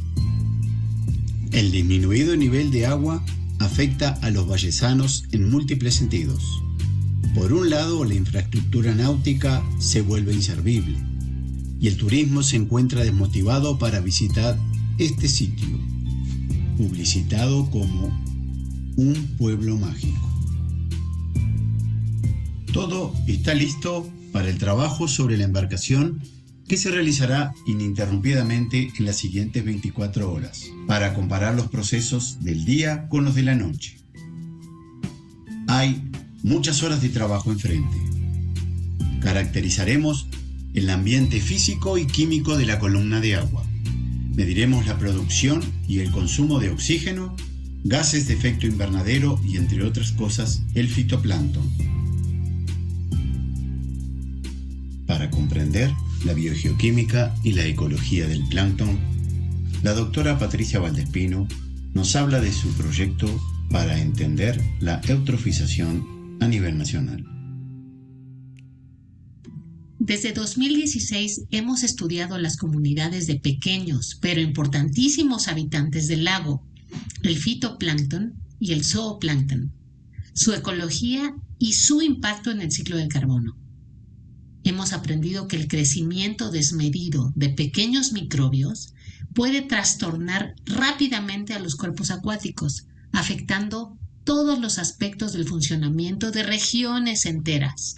El disminuido nivel de agua afecta a los vallesanos en múltiples sentidos. Por un lado, la infraestructura náutica se vuelve inservible y el turismo se encuentra desmotivado para visitar este sitio, publicitado como un pueblo mágico. Todo está listo para el trabajo sobre la embarcación que se realizará ininterrumpidamente en las siguientes 24 horas para comparar los procesos del día con los de la noche. Hay muchas horas de trabajo enfrente. Caracterizaremos el ambiente físico y químico de la columna de agua. Mediremos la producción y el consumo de oxígeno, gases de efecto invernadero y, entre otras cosas, el fitoplancton. Para comprender la biogeoquímica y la ecología del plancton, la doctora Patricia Valdespino nos habla de su proyecto para entender la eutrofización a nivel nacional. Desde 2016 hemos estudiado las comunidades de pequeños pero importantísimos habitantes del lago, el fitoplancton y el zooplancton, su ecología y su impacto en el ciclo del carbono. Hemos aprendido que el crecimiento desmedido de pequeños microbios puede trastornar rápidamente a los cuerpos acuáticos, afectando todos los aspectos del funcionamiento de regiones enteras.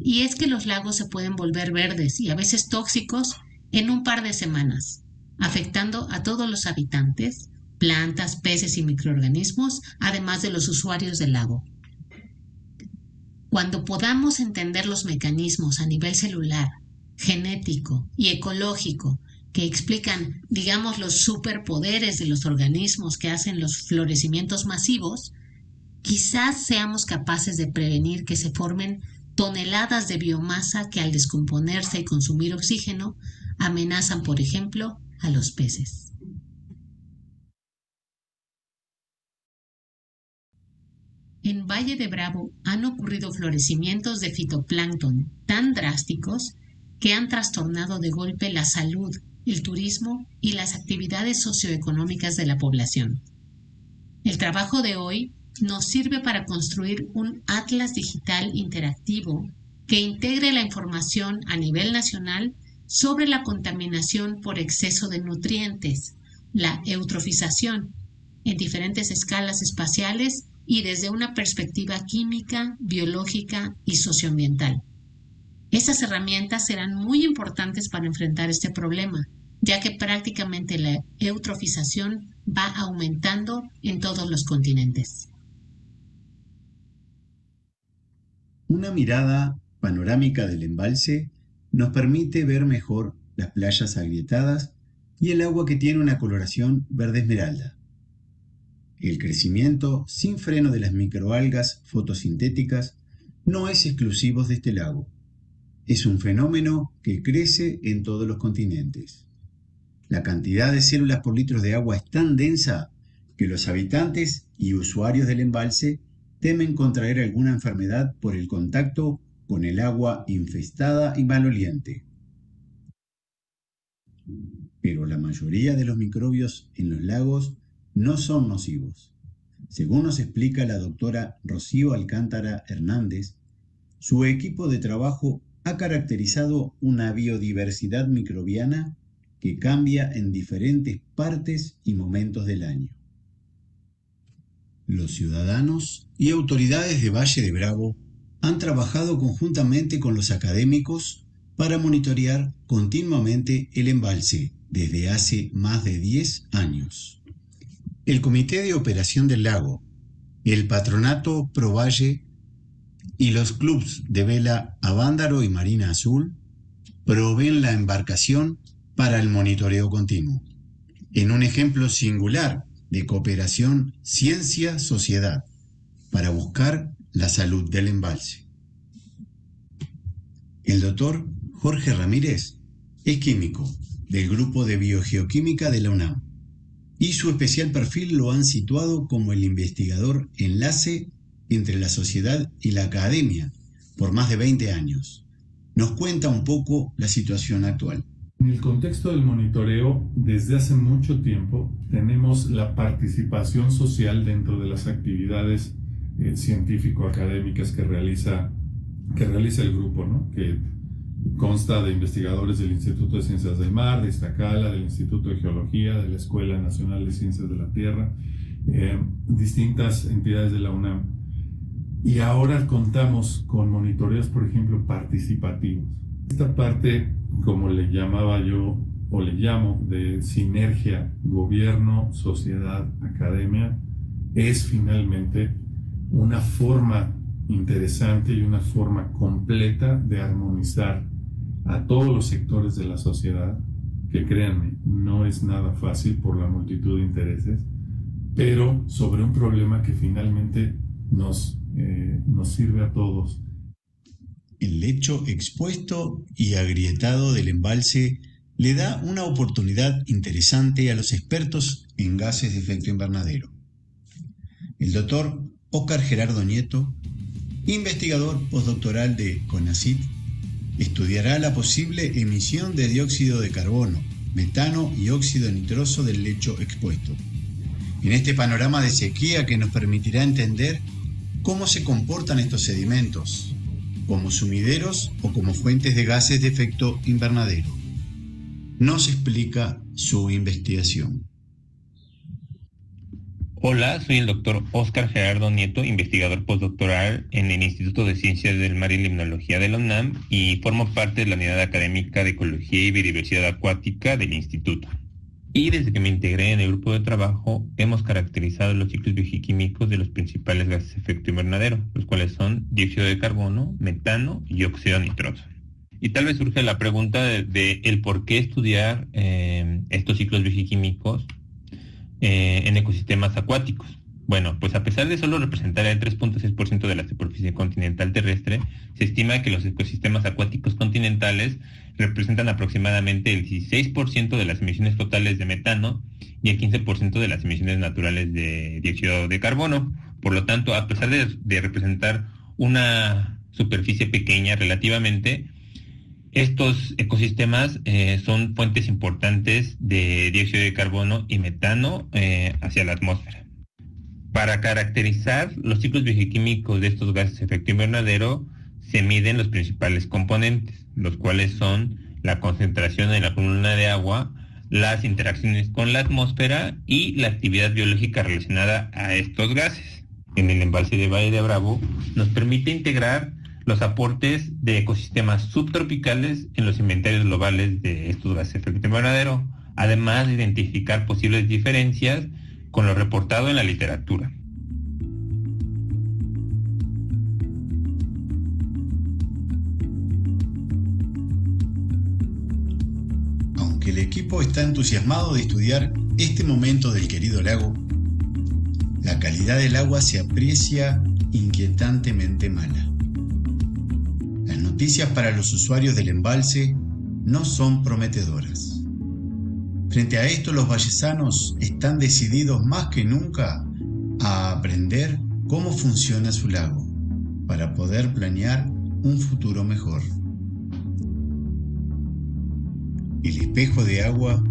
Y es que los lagos se pueden volver verdes y a veces tóxicos en un par de semanas, afectando a todos los habitantes, plantas, peces y microorganismos, además de los usuarios del lago. Cuando podamos entender los mecanismos a nivel celular, genético y ecológico que explican, digamos, los superpoderes de los organismos que hacen los florecimientos masivos, quizás seamos capaces de prevenir que se formen toneladas de biomasa que al descomponerse y consumir oxígeno amenazan, por ejemplo, a los peces. En Valle de Bravo han ocurrido florecimientos de fitoplancton tan drásticos que han trastornado de golpe la salud, el turismo y las actividades socioeconómicas de la población. El trabajo de hoy nos sirve para construir un atlas digital interactivo que integre la información a nivel nacional sobre la contaminación por exceso de nutrientes, la eutrofización, en diferentes escalas espaciales y desde una perspectiva química, biológica y socioambiental. Estas herramientas serán muy importantes para enfrentar este problema, ya que prácticamente la eutrofización va aumentando en todos los continentes. Una mirada panorámica del embalse nos permite ver mejor las playas agrietadas y el agua que tiene una coloración verde esmeralda. El crecimiento sin freno de las microalgas fotosintéticas no es exclusivo de este lago. Es un fenómeno que crece en todos los continentes. La cantidad de células por litro de agua es tan densa que los habitantes y usuarios del embalse temen contraer alguna enfermedad por el contacto con el agua infestada y maloliente. Pero la mayoría de los microbios en los lagos no son nocivos. Según nos explica la doctora Rocío Alcántara Hernández, su equipo de trabajo ha caracterizado una biodiversidad microbiana que cambia en diferentes partes y momentos del año. Los ciudadanos y autoridades de Valle de Bravo han trabajado conjuntamente con los académicos para monitorear continuamente el embalse desde hace más de 10 años. El Comité de Operación del Lago, el Patronato Provalle y los clubs de vela Avándaro y Marina Azul proveen la embarcación para el monitoreo continuo, en un ejemplo singular de cooperación ciencia-sociedad para buscar la salud del embalse. El doctor Jorge Ramírez es químico del Grupo de Biogeoquímica de la UNAM. y su especial perfil lo han situado como el investigador enlace entre la sociedad y la academia por más de 20 años. Nos cuenta un poco la situación actual. En el contexto del monitoreo, desde hace mucho tiempo tenemos la participación social dentro de las actividades científico-académicas que realiza el grupo, ¿no? Que consta de investigadores del Instituto de Ciencias del Mar, de Iztacala, del Instituto de Geología, de la Escuela Nacional de Ciencias de la Tierra, distintas entidades de la UNAM. Y ahora contamos con monitoreos, por ejemplo, participativos. Esta parte, como le llamaba yo, o le llamo, de sinergia gobierno, sociedad, academia, es finalmente una forma interesante y una forma completa de armonizar a todos los sectores de la sociedad, que créanme, no es nada fácil por la multitud de intereses, pero sobre un problema que finalmente nos sirve a todos. El lecho expuesto y agrietado del embalse le da una oportunidad interesante a los expertos en gases de efecto invernadero. El doctor Óscar Gerardo Nieto, investigador postdoctoral de CONACYT, estudiará la posible emisión de dióxido de carbono, metano y óxido nitroso del lecho expuesto. En este panorama de sequía que nos permitirá entender cómo se comportan estos sedimentos, como sumideros o como fuentes de gases de efecto invernadero. Nos explica su investigación. Hola, soy el doctor Óscar Gerardo Nieto, investigador postdoctoral en el Instituto de Ciencias del Mar y Limnología de la UNAM y formo parte de la Unidad Académica de Ecología y Biodiversidad Acuática del Instituto. Y desde que me integré en el grupo de trabajo, hemos caracterizado los ciclos bioquímicos de los principales gases de efecto invernadero, los cuales son dióxido de carbono, metano y óxido nitroso. Y tal vez surge la pregunta de el por qué estudiar estos ciclos bioquímicos en ecosistemas acuáticos. Bueno, pues a pesar de solo representar el 3.6% de la superficie continental terrestre, se estima que los ecosistemas acuáticos continentales representan aproximadamente el 16% de las emisiones totales de metano y el 15% de las emisiones naturales de dióxido de carbono. Por lo tanto, a pesar de representar una superficie pequeña relativamente, estos ecosistemas son fuentes importantes de dióxido de carbono y metano hacia la atmósfera. Para caracterizar los ciclos bioquímicos de estos gases de efecto invernadero, se miden los principales componentes, los cuales son la concentración en la columna de agua, las interacciones con la atmósfera y la actividad biológica relacionada a estos gases. En el embalse de Valle de Bravo nos permite integrar los aportes de ecosistemas subtropicales en los inventarios globales de estos gases de efecto invernadero, además de identificar posibles diferencias con lo reportado en la literatura. Aunque el equipo está entusiasmado de estudiar este momento del querido lago, la calidad del agua se aprecia inquietantemente mala. Las noticias para los usuarios del embalse no son prometedoras. Frente a esto, los vallesanos están decididos más que nunca a aprender cómo funciona su lago para poder planear un futuro mejor. El espejo de agua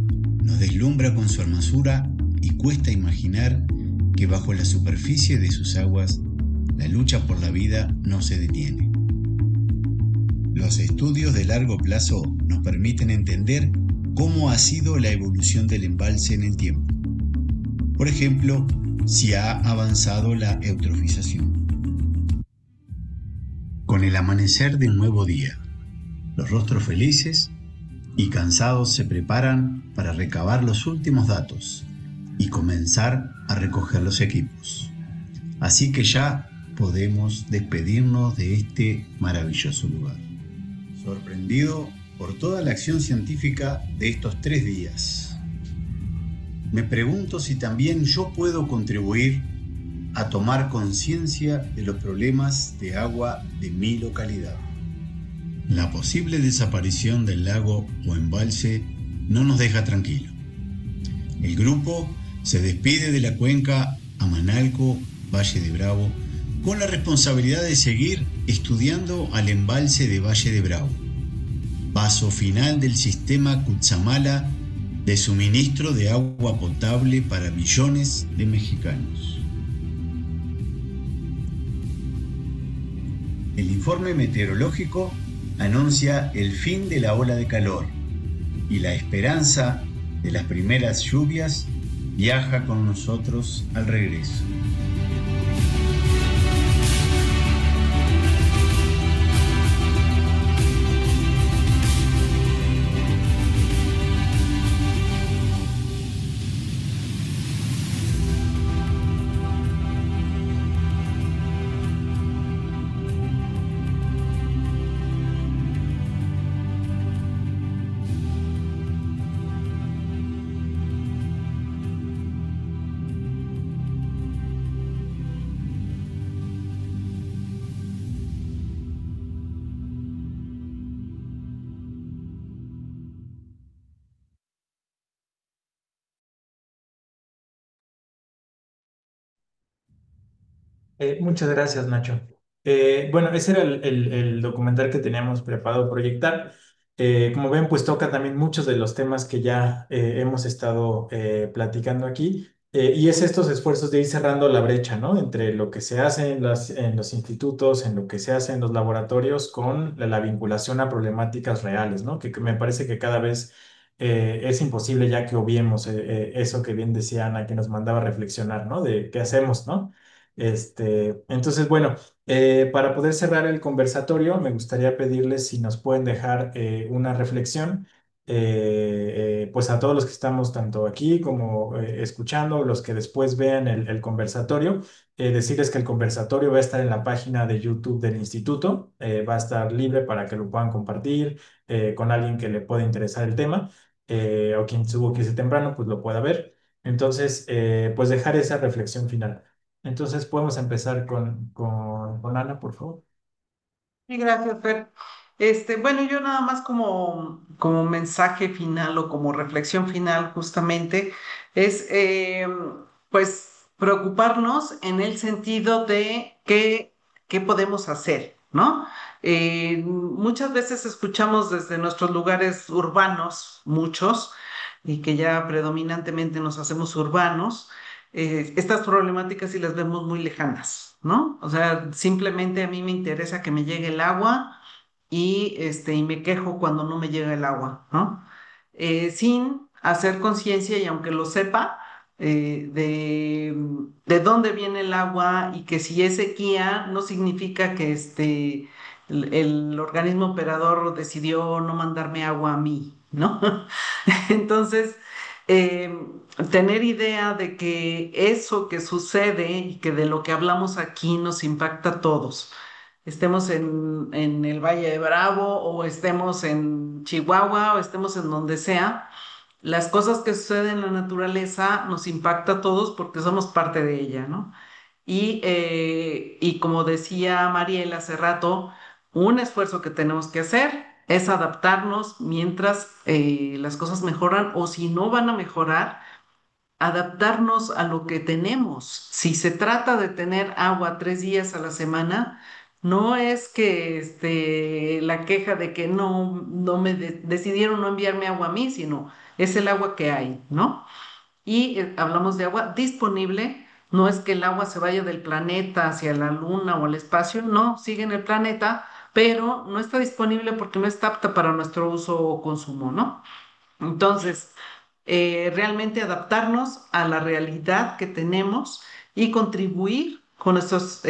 nos deslumbra con su hermosura y cuesta imaginar que bajo la superficie de sus aguas la lucha por la vida no se detiene. Los estudios de largo plazo nos permiten entender cómo ha sido la evolución del embalse en el tiempo. Por ejemplo, si ha avanzado la eutrofización. Con el amanecer de un nuevo día, los rostros felices y cansados se preparan para recabar los últimos datos y comenzar a recoger los equipos. Así que ya podemos despedirnos de este maravilloso lugar. Sorprendido por toda la acción científica de estos 3 días. Me pregunto si también yo puedo contribuir a tomar conciencia de los problemas de agua de mi localidad. La posible desaparición del lago o embalse no nos deja tranquilos. El grupo se despide de la cuenca Amanalco, Valle de Bravo, con la responsabilidad de seguir estudiando al embalse de Valle de Bravo, paso final del sistema Cutzamala de suministro de agua potable para millones de mexicanos. El informe meteorológico anuncia el fin de la ola de calor y la esperanza de las primeras lluvias viaja con nosotros al regreso. Muchas gracias, Nacho. Bueno, ese era el documental que teníamos preparado proyectar. Como ven, pues toca también muchos de los temas que ya hemos estado platicando aquí. Y es estos esfuerzos de ir cerrando la brecha, ¿no? Entre lo que se hace en los institutos, en lo que se hace en los laboratorios, con la vinculación a problemáticas reales, ¿no? Que me parece que cada vez es imposible ya que obviemos eso que bien decía Ana, que nos mandaba a reflexionar, ¿no? De qué hacemos, ¿no? Entonces, bueno, para poder cerrar el conversatorio, me gustaría pedirles si nos pueden dejar una reflexión, pues a todos los que estamos tanto aquí como escuchando, los que después vean el conversatorio, decirles que el conversatorio va a estar en la página de YouTube del instituto, va a estar libre para que lo puedan compartir con alguien que le pueda interesar el tema, o quien subo que temprano, pues lo pueda ver. Entonces, pues dejar esa reflexión final. Entonces podemos empezar con Ana, por favor. Sí, gracias, Fer. Bueno, yo nada más como mensaje final o como reflexión final, justamente, es pues preocuparnos en el sentido de qué podemos hacer, ¿no? Muchas veces escuchamos desde nuestros lugares urbanos, muchos, y que ya predominantemente nos hacemos urbanos, estas problemáticas y las vemos muy lejanas, ¿no? O sea, simplemente a mí me interesa que me llegue el agua y me quejo cuando no me llega el agua, ¿no? Sin hacer conciencia y aunque lo sepa, de dónde viene el agua y que si es sequía no significa que el organismo operador decidió no mandarme agua a mí, ¿no? Entonces, eh, tener idea de que eso que sucede y que de lo que hablamos aquí nos impacta a todos, estemos en el Valle de Bravo o estemos en Chihuahua o estemos en donde sea, las cosas que suceden en la naturaleza nos impacta a todos porque somos parte de ella, ¿no? Y como decía Mariel hace rato, un esfuerzo que tenemos que hacer es adaptarnos mientras las cosas mejoran o si no van a mejorar, adaptarnos a lo que tenemos. Si se trata de tener agua 3 días a la semana, no es que la queja de que no me decidieron no enviarme agua a mí, sino es el agua que hay, ¿no? Y hablamos de agua disponible, no es que el agua se vaya del planeta hacia la luna o al espacio, no, sigue en el planeta, pero no está disponible porque no está apta para nuestro uso o consumo, ¿no? Entonces, realmente adaptarnos a la realidad que tenemos y contribuir con estos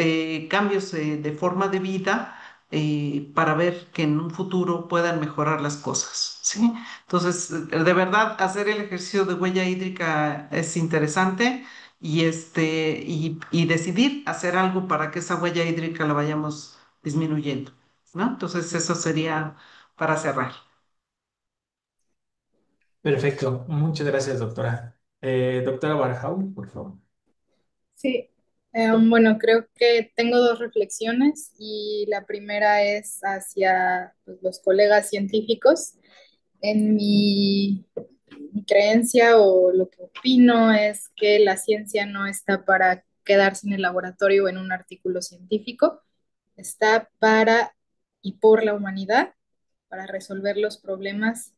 cambios de forma de vida para ver que en un futuro puedan mejorar las cosas, ¿sí? Entonces, de verdad, hacer el ejercicio de huella hídrica es interesante y decidir hacer algo para que esa huella hídrica la vayamos disminuyendo, ¿no? Entonces, eso sería para cerrar. Perfecto, muchas gracias, doctora. Doctora Barjau, por favor. Sí, bueno, creo que tengo dos reflexiones y la primera es hacia pues, los colegas científicos. En mi creencia o lo que opino es que la ciencia no está para quedarse en el laboratorio o en un artículo científico, está para y por la humanidad, para resolver los problemas,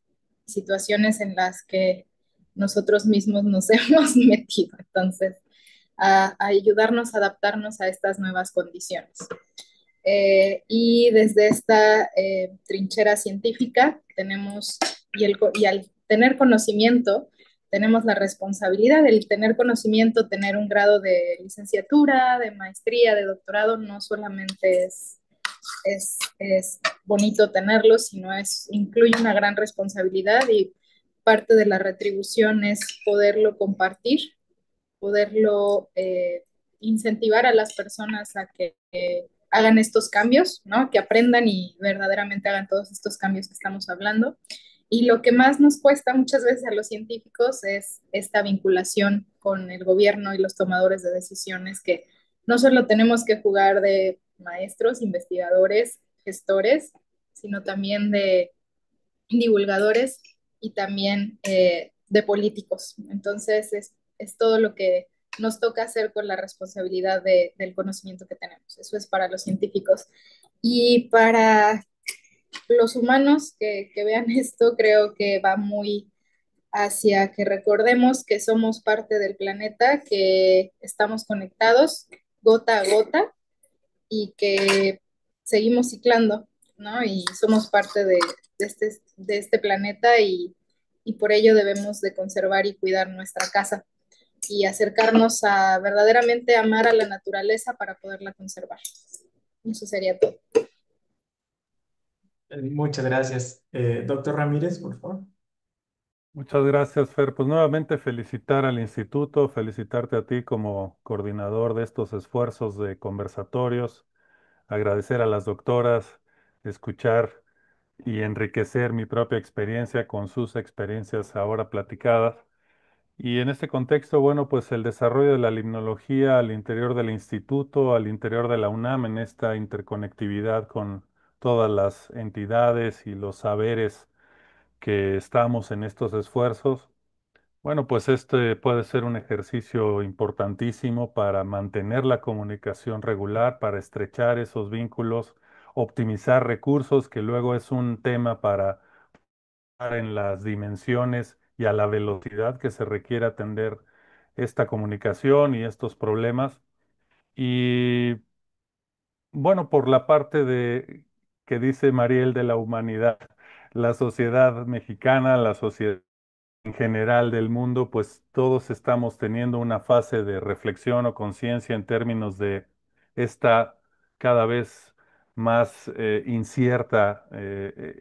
situaciones en las que nosotros mismos nos hemos metido. Entonces, a ayudarnos a adaptarnos a estas nuevas condiciones. Y desde esta trinchera científica tenemos, y al tener conocimiento, tenemos la responsabilidad del tener conocimiento, tener un grado de licenciatura, de maestría, de doctorado, no solamente es bonito tenerlo, sino incluye una gran responsabilidad y parte de la retribución es poderlo compartir, poderlo incentivar a las personas a que hagan estos cambios, ¿no? Que aprendan y verdaderamente hagan todos estos cambios que estamos hablando. Y lo que más nos cuesta muchas veces a los científicos es esta vinculación con el gobierno y los tomadores de decisiones que no solo tenemos que jugar de maestros, investigadores, gestores, sino también de divulgadores y también de políticos. Entonces, es todo lo que nos toca hacer con la responsabilidad del conocimiento que tenemos. Eso es para los científicos. Y para los humanos que vean esto, creo que va muy hacia que recordemos que somos parte del planeta, que estamos conectados gota a gota y que seguimos ciclando, ¿no? Y somos parte de este planeta y por ello debemos de conservar y cuidar nuestra casa y acercarnos a verdaderamente amar a la naturaleza para poderla conservar. Eso sería todo. Muchas gracias. Doctor Ramírez, por favor. Muchas gracias, Fer. Pues nuevamente felicitar al instituto, felicitarte a ti como coordinador de estos esfuerzos de conversatorios, agradecer a las doctoras, escuchar y enriquecer mi propia experiencia con sus experiencias ahora platicadas. Y en este contexto, bueno, pues el desarrollo de la limnología al interior del instituto, al interior de la UNAM, en esta interconectividad con todas las entidades y los saberes que estamos en estos esfuerzos. Bueno, pues este puede ser un ejercicio importantísimo para mantener la comunicación regular, para estrechar esos vínculos, optimizar recursos, que luego es un tema para en las dimensiones y a la velocidad que se requiere atender esta comunicación y estos problemas. Y bueno, por la parte de que dice Mariel de la humanidad, la sociedad mexicana, la sociedad en general del mundo, pues todos estamos teniendo una fase de reflexión o conciencia en términos de esta cada vez más incierta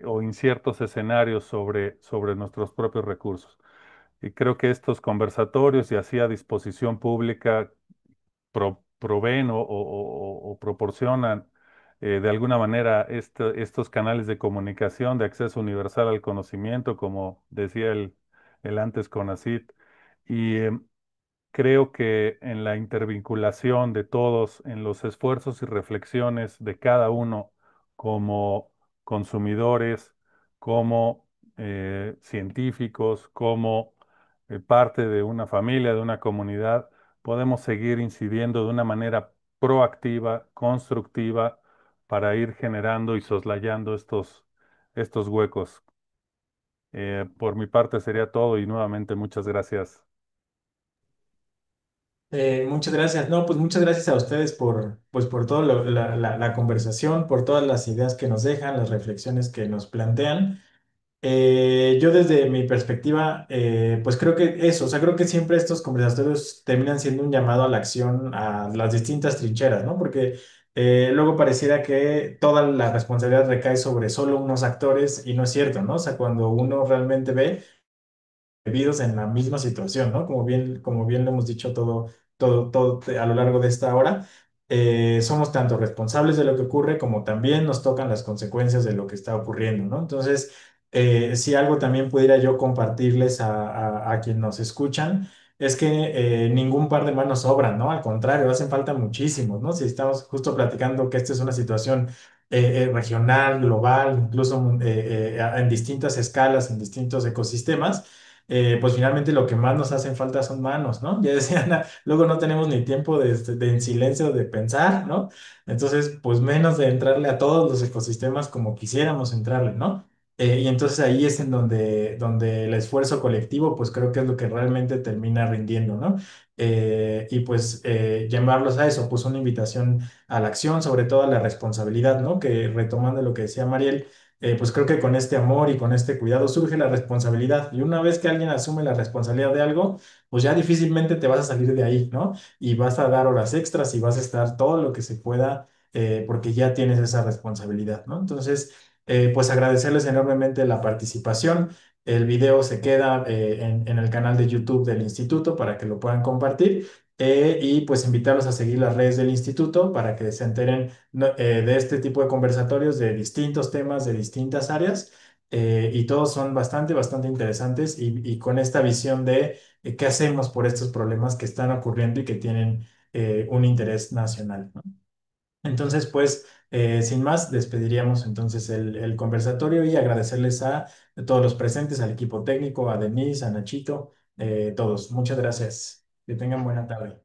o inciertos escenarios sobre nuestros propios recursos. Y creo que estos conversatorios y así a disposición pública proveen o proporcionan de alguna manera estos canales de comunicación de acceso universal al conocimiento, como decía el antes CONACYT. Y creo que en la intervinculación de todos, en los esfuerzos y reflexiones de cada uno como consumidores, como científicos, como parte de una familia, de una comunidad, podemos seguir incidiendo de una manera proactiva, constructiva, para ir generando y soslayando estos huecos. Por mi parte sería todo y nuevamente muchas gracias. Muchas gracias. No, pues muchas gracias a ustedes pues por toda la conversación, por todas las ideas que nos dejan, las reflexiones que nos plantean. Yo desde mi perspectiva, pues creo que eso, o sea, creo que siempre estos conversatorios terminan siendo un llamado a la acción a las distintas trincheras, ¿no? Porque luego pareciera que toda la responsabilidad recae sobre solo unos actores y no es cierto, ¿no? O sea, cuando uno realmente ve vividos en la misma situación, ¿no? Como bien lo hemos dicho todo a lo largo de esta hora, somos tanto responsables de lo que ocurre como también nos tocan las consecuencias de lo que está ocurriendo, ¿no? Entonces, si algo también pudiera yo compartirles a quienes nos escuchan, es que ningún par de manos sobran, ¿no? Al contrario, hacen falta muchísimos, ¿no? Si estamos justo platicando que esta es una situación regional, global, incluso en distintas escalas, en distintos ecosistemas, pues finalmente lo que más nos hacen falta son manos, ¿no? Ya decía Ana, luego no tenemos ni tiempo de en silencio de pensar, ¿no? Entonces, pues menos de entrarle a todos los ecosistemas como quisiéramos entrarle, ¿no? Y entonces ahí es en donde el esfuerzo colectivo, pues creo que es lo que realmente termina rindiendo, ¿no? Y pues llamarlos a eso, pues una invitación a la acción, sobre todo a la responsabilidad, ¿no? Que retomando lo que decía Mariel, pues creo que con este amor y con este cuidado surge la responsabilidad. Y una vez que alguien asume la responsabilidad de algo, pues ya difícilmente te vas a salir de ahí, ¿no? Y vas a dar horas extras y vas a estar todo lo que se pueda porque ya tienes esa responsabilidad, ¿no? Entonces, pues agradecerles enormemente la participación. El video se queda en el canal de YouTube del instituto para que lo puedan compartir y pues invitarlos a seguir las redes del instituto para que se enteren de este tipo de conversatorios de distintos temas, de distintas áreas y todos son bastante interesantes y con esta visión de qué hacemos por estos problemas que están ocurriendo y que tienen un interés nacional, ¿no? Entonces, pues, sin más, despediríamos entonces el conversatorio y agradecerles a todos los presentes, al equipo técnico, a Denise, a Nachito, todos. Muchas gracias. Que tengan buena tarde.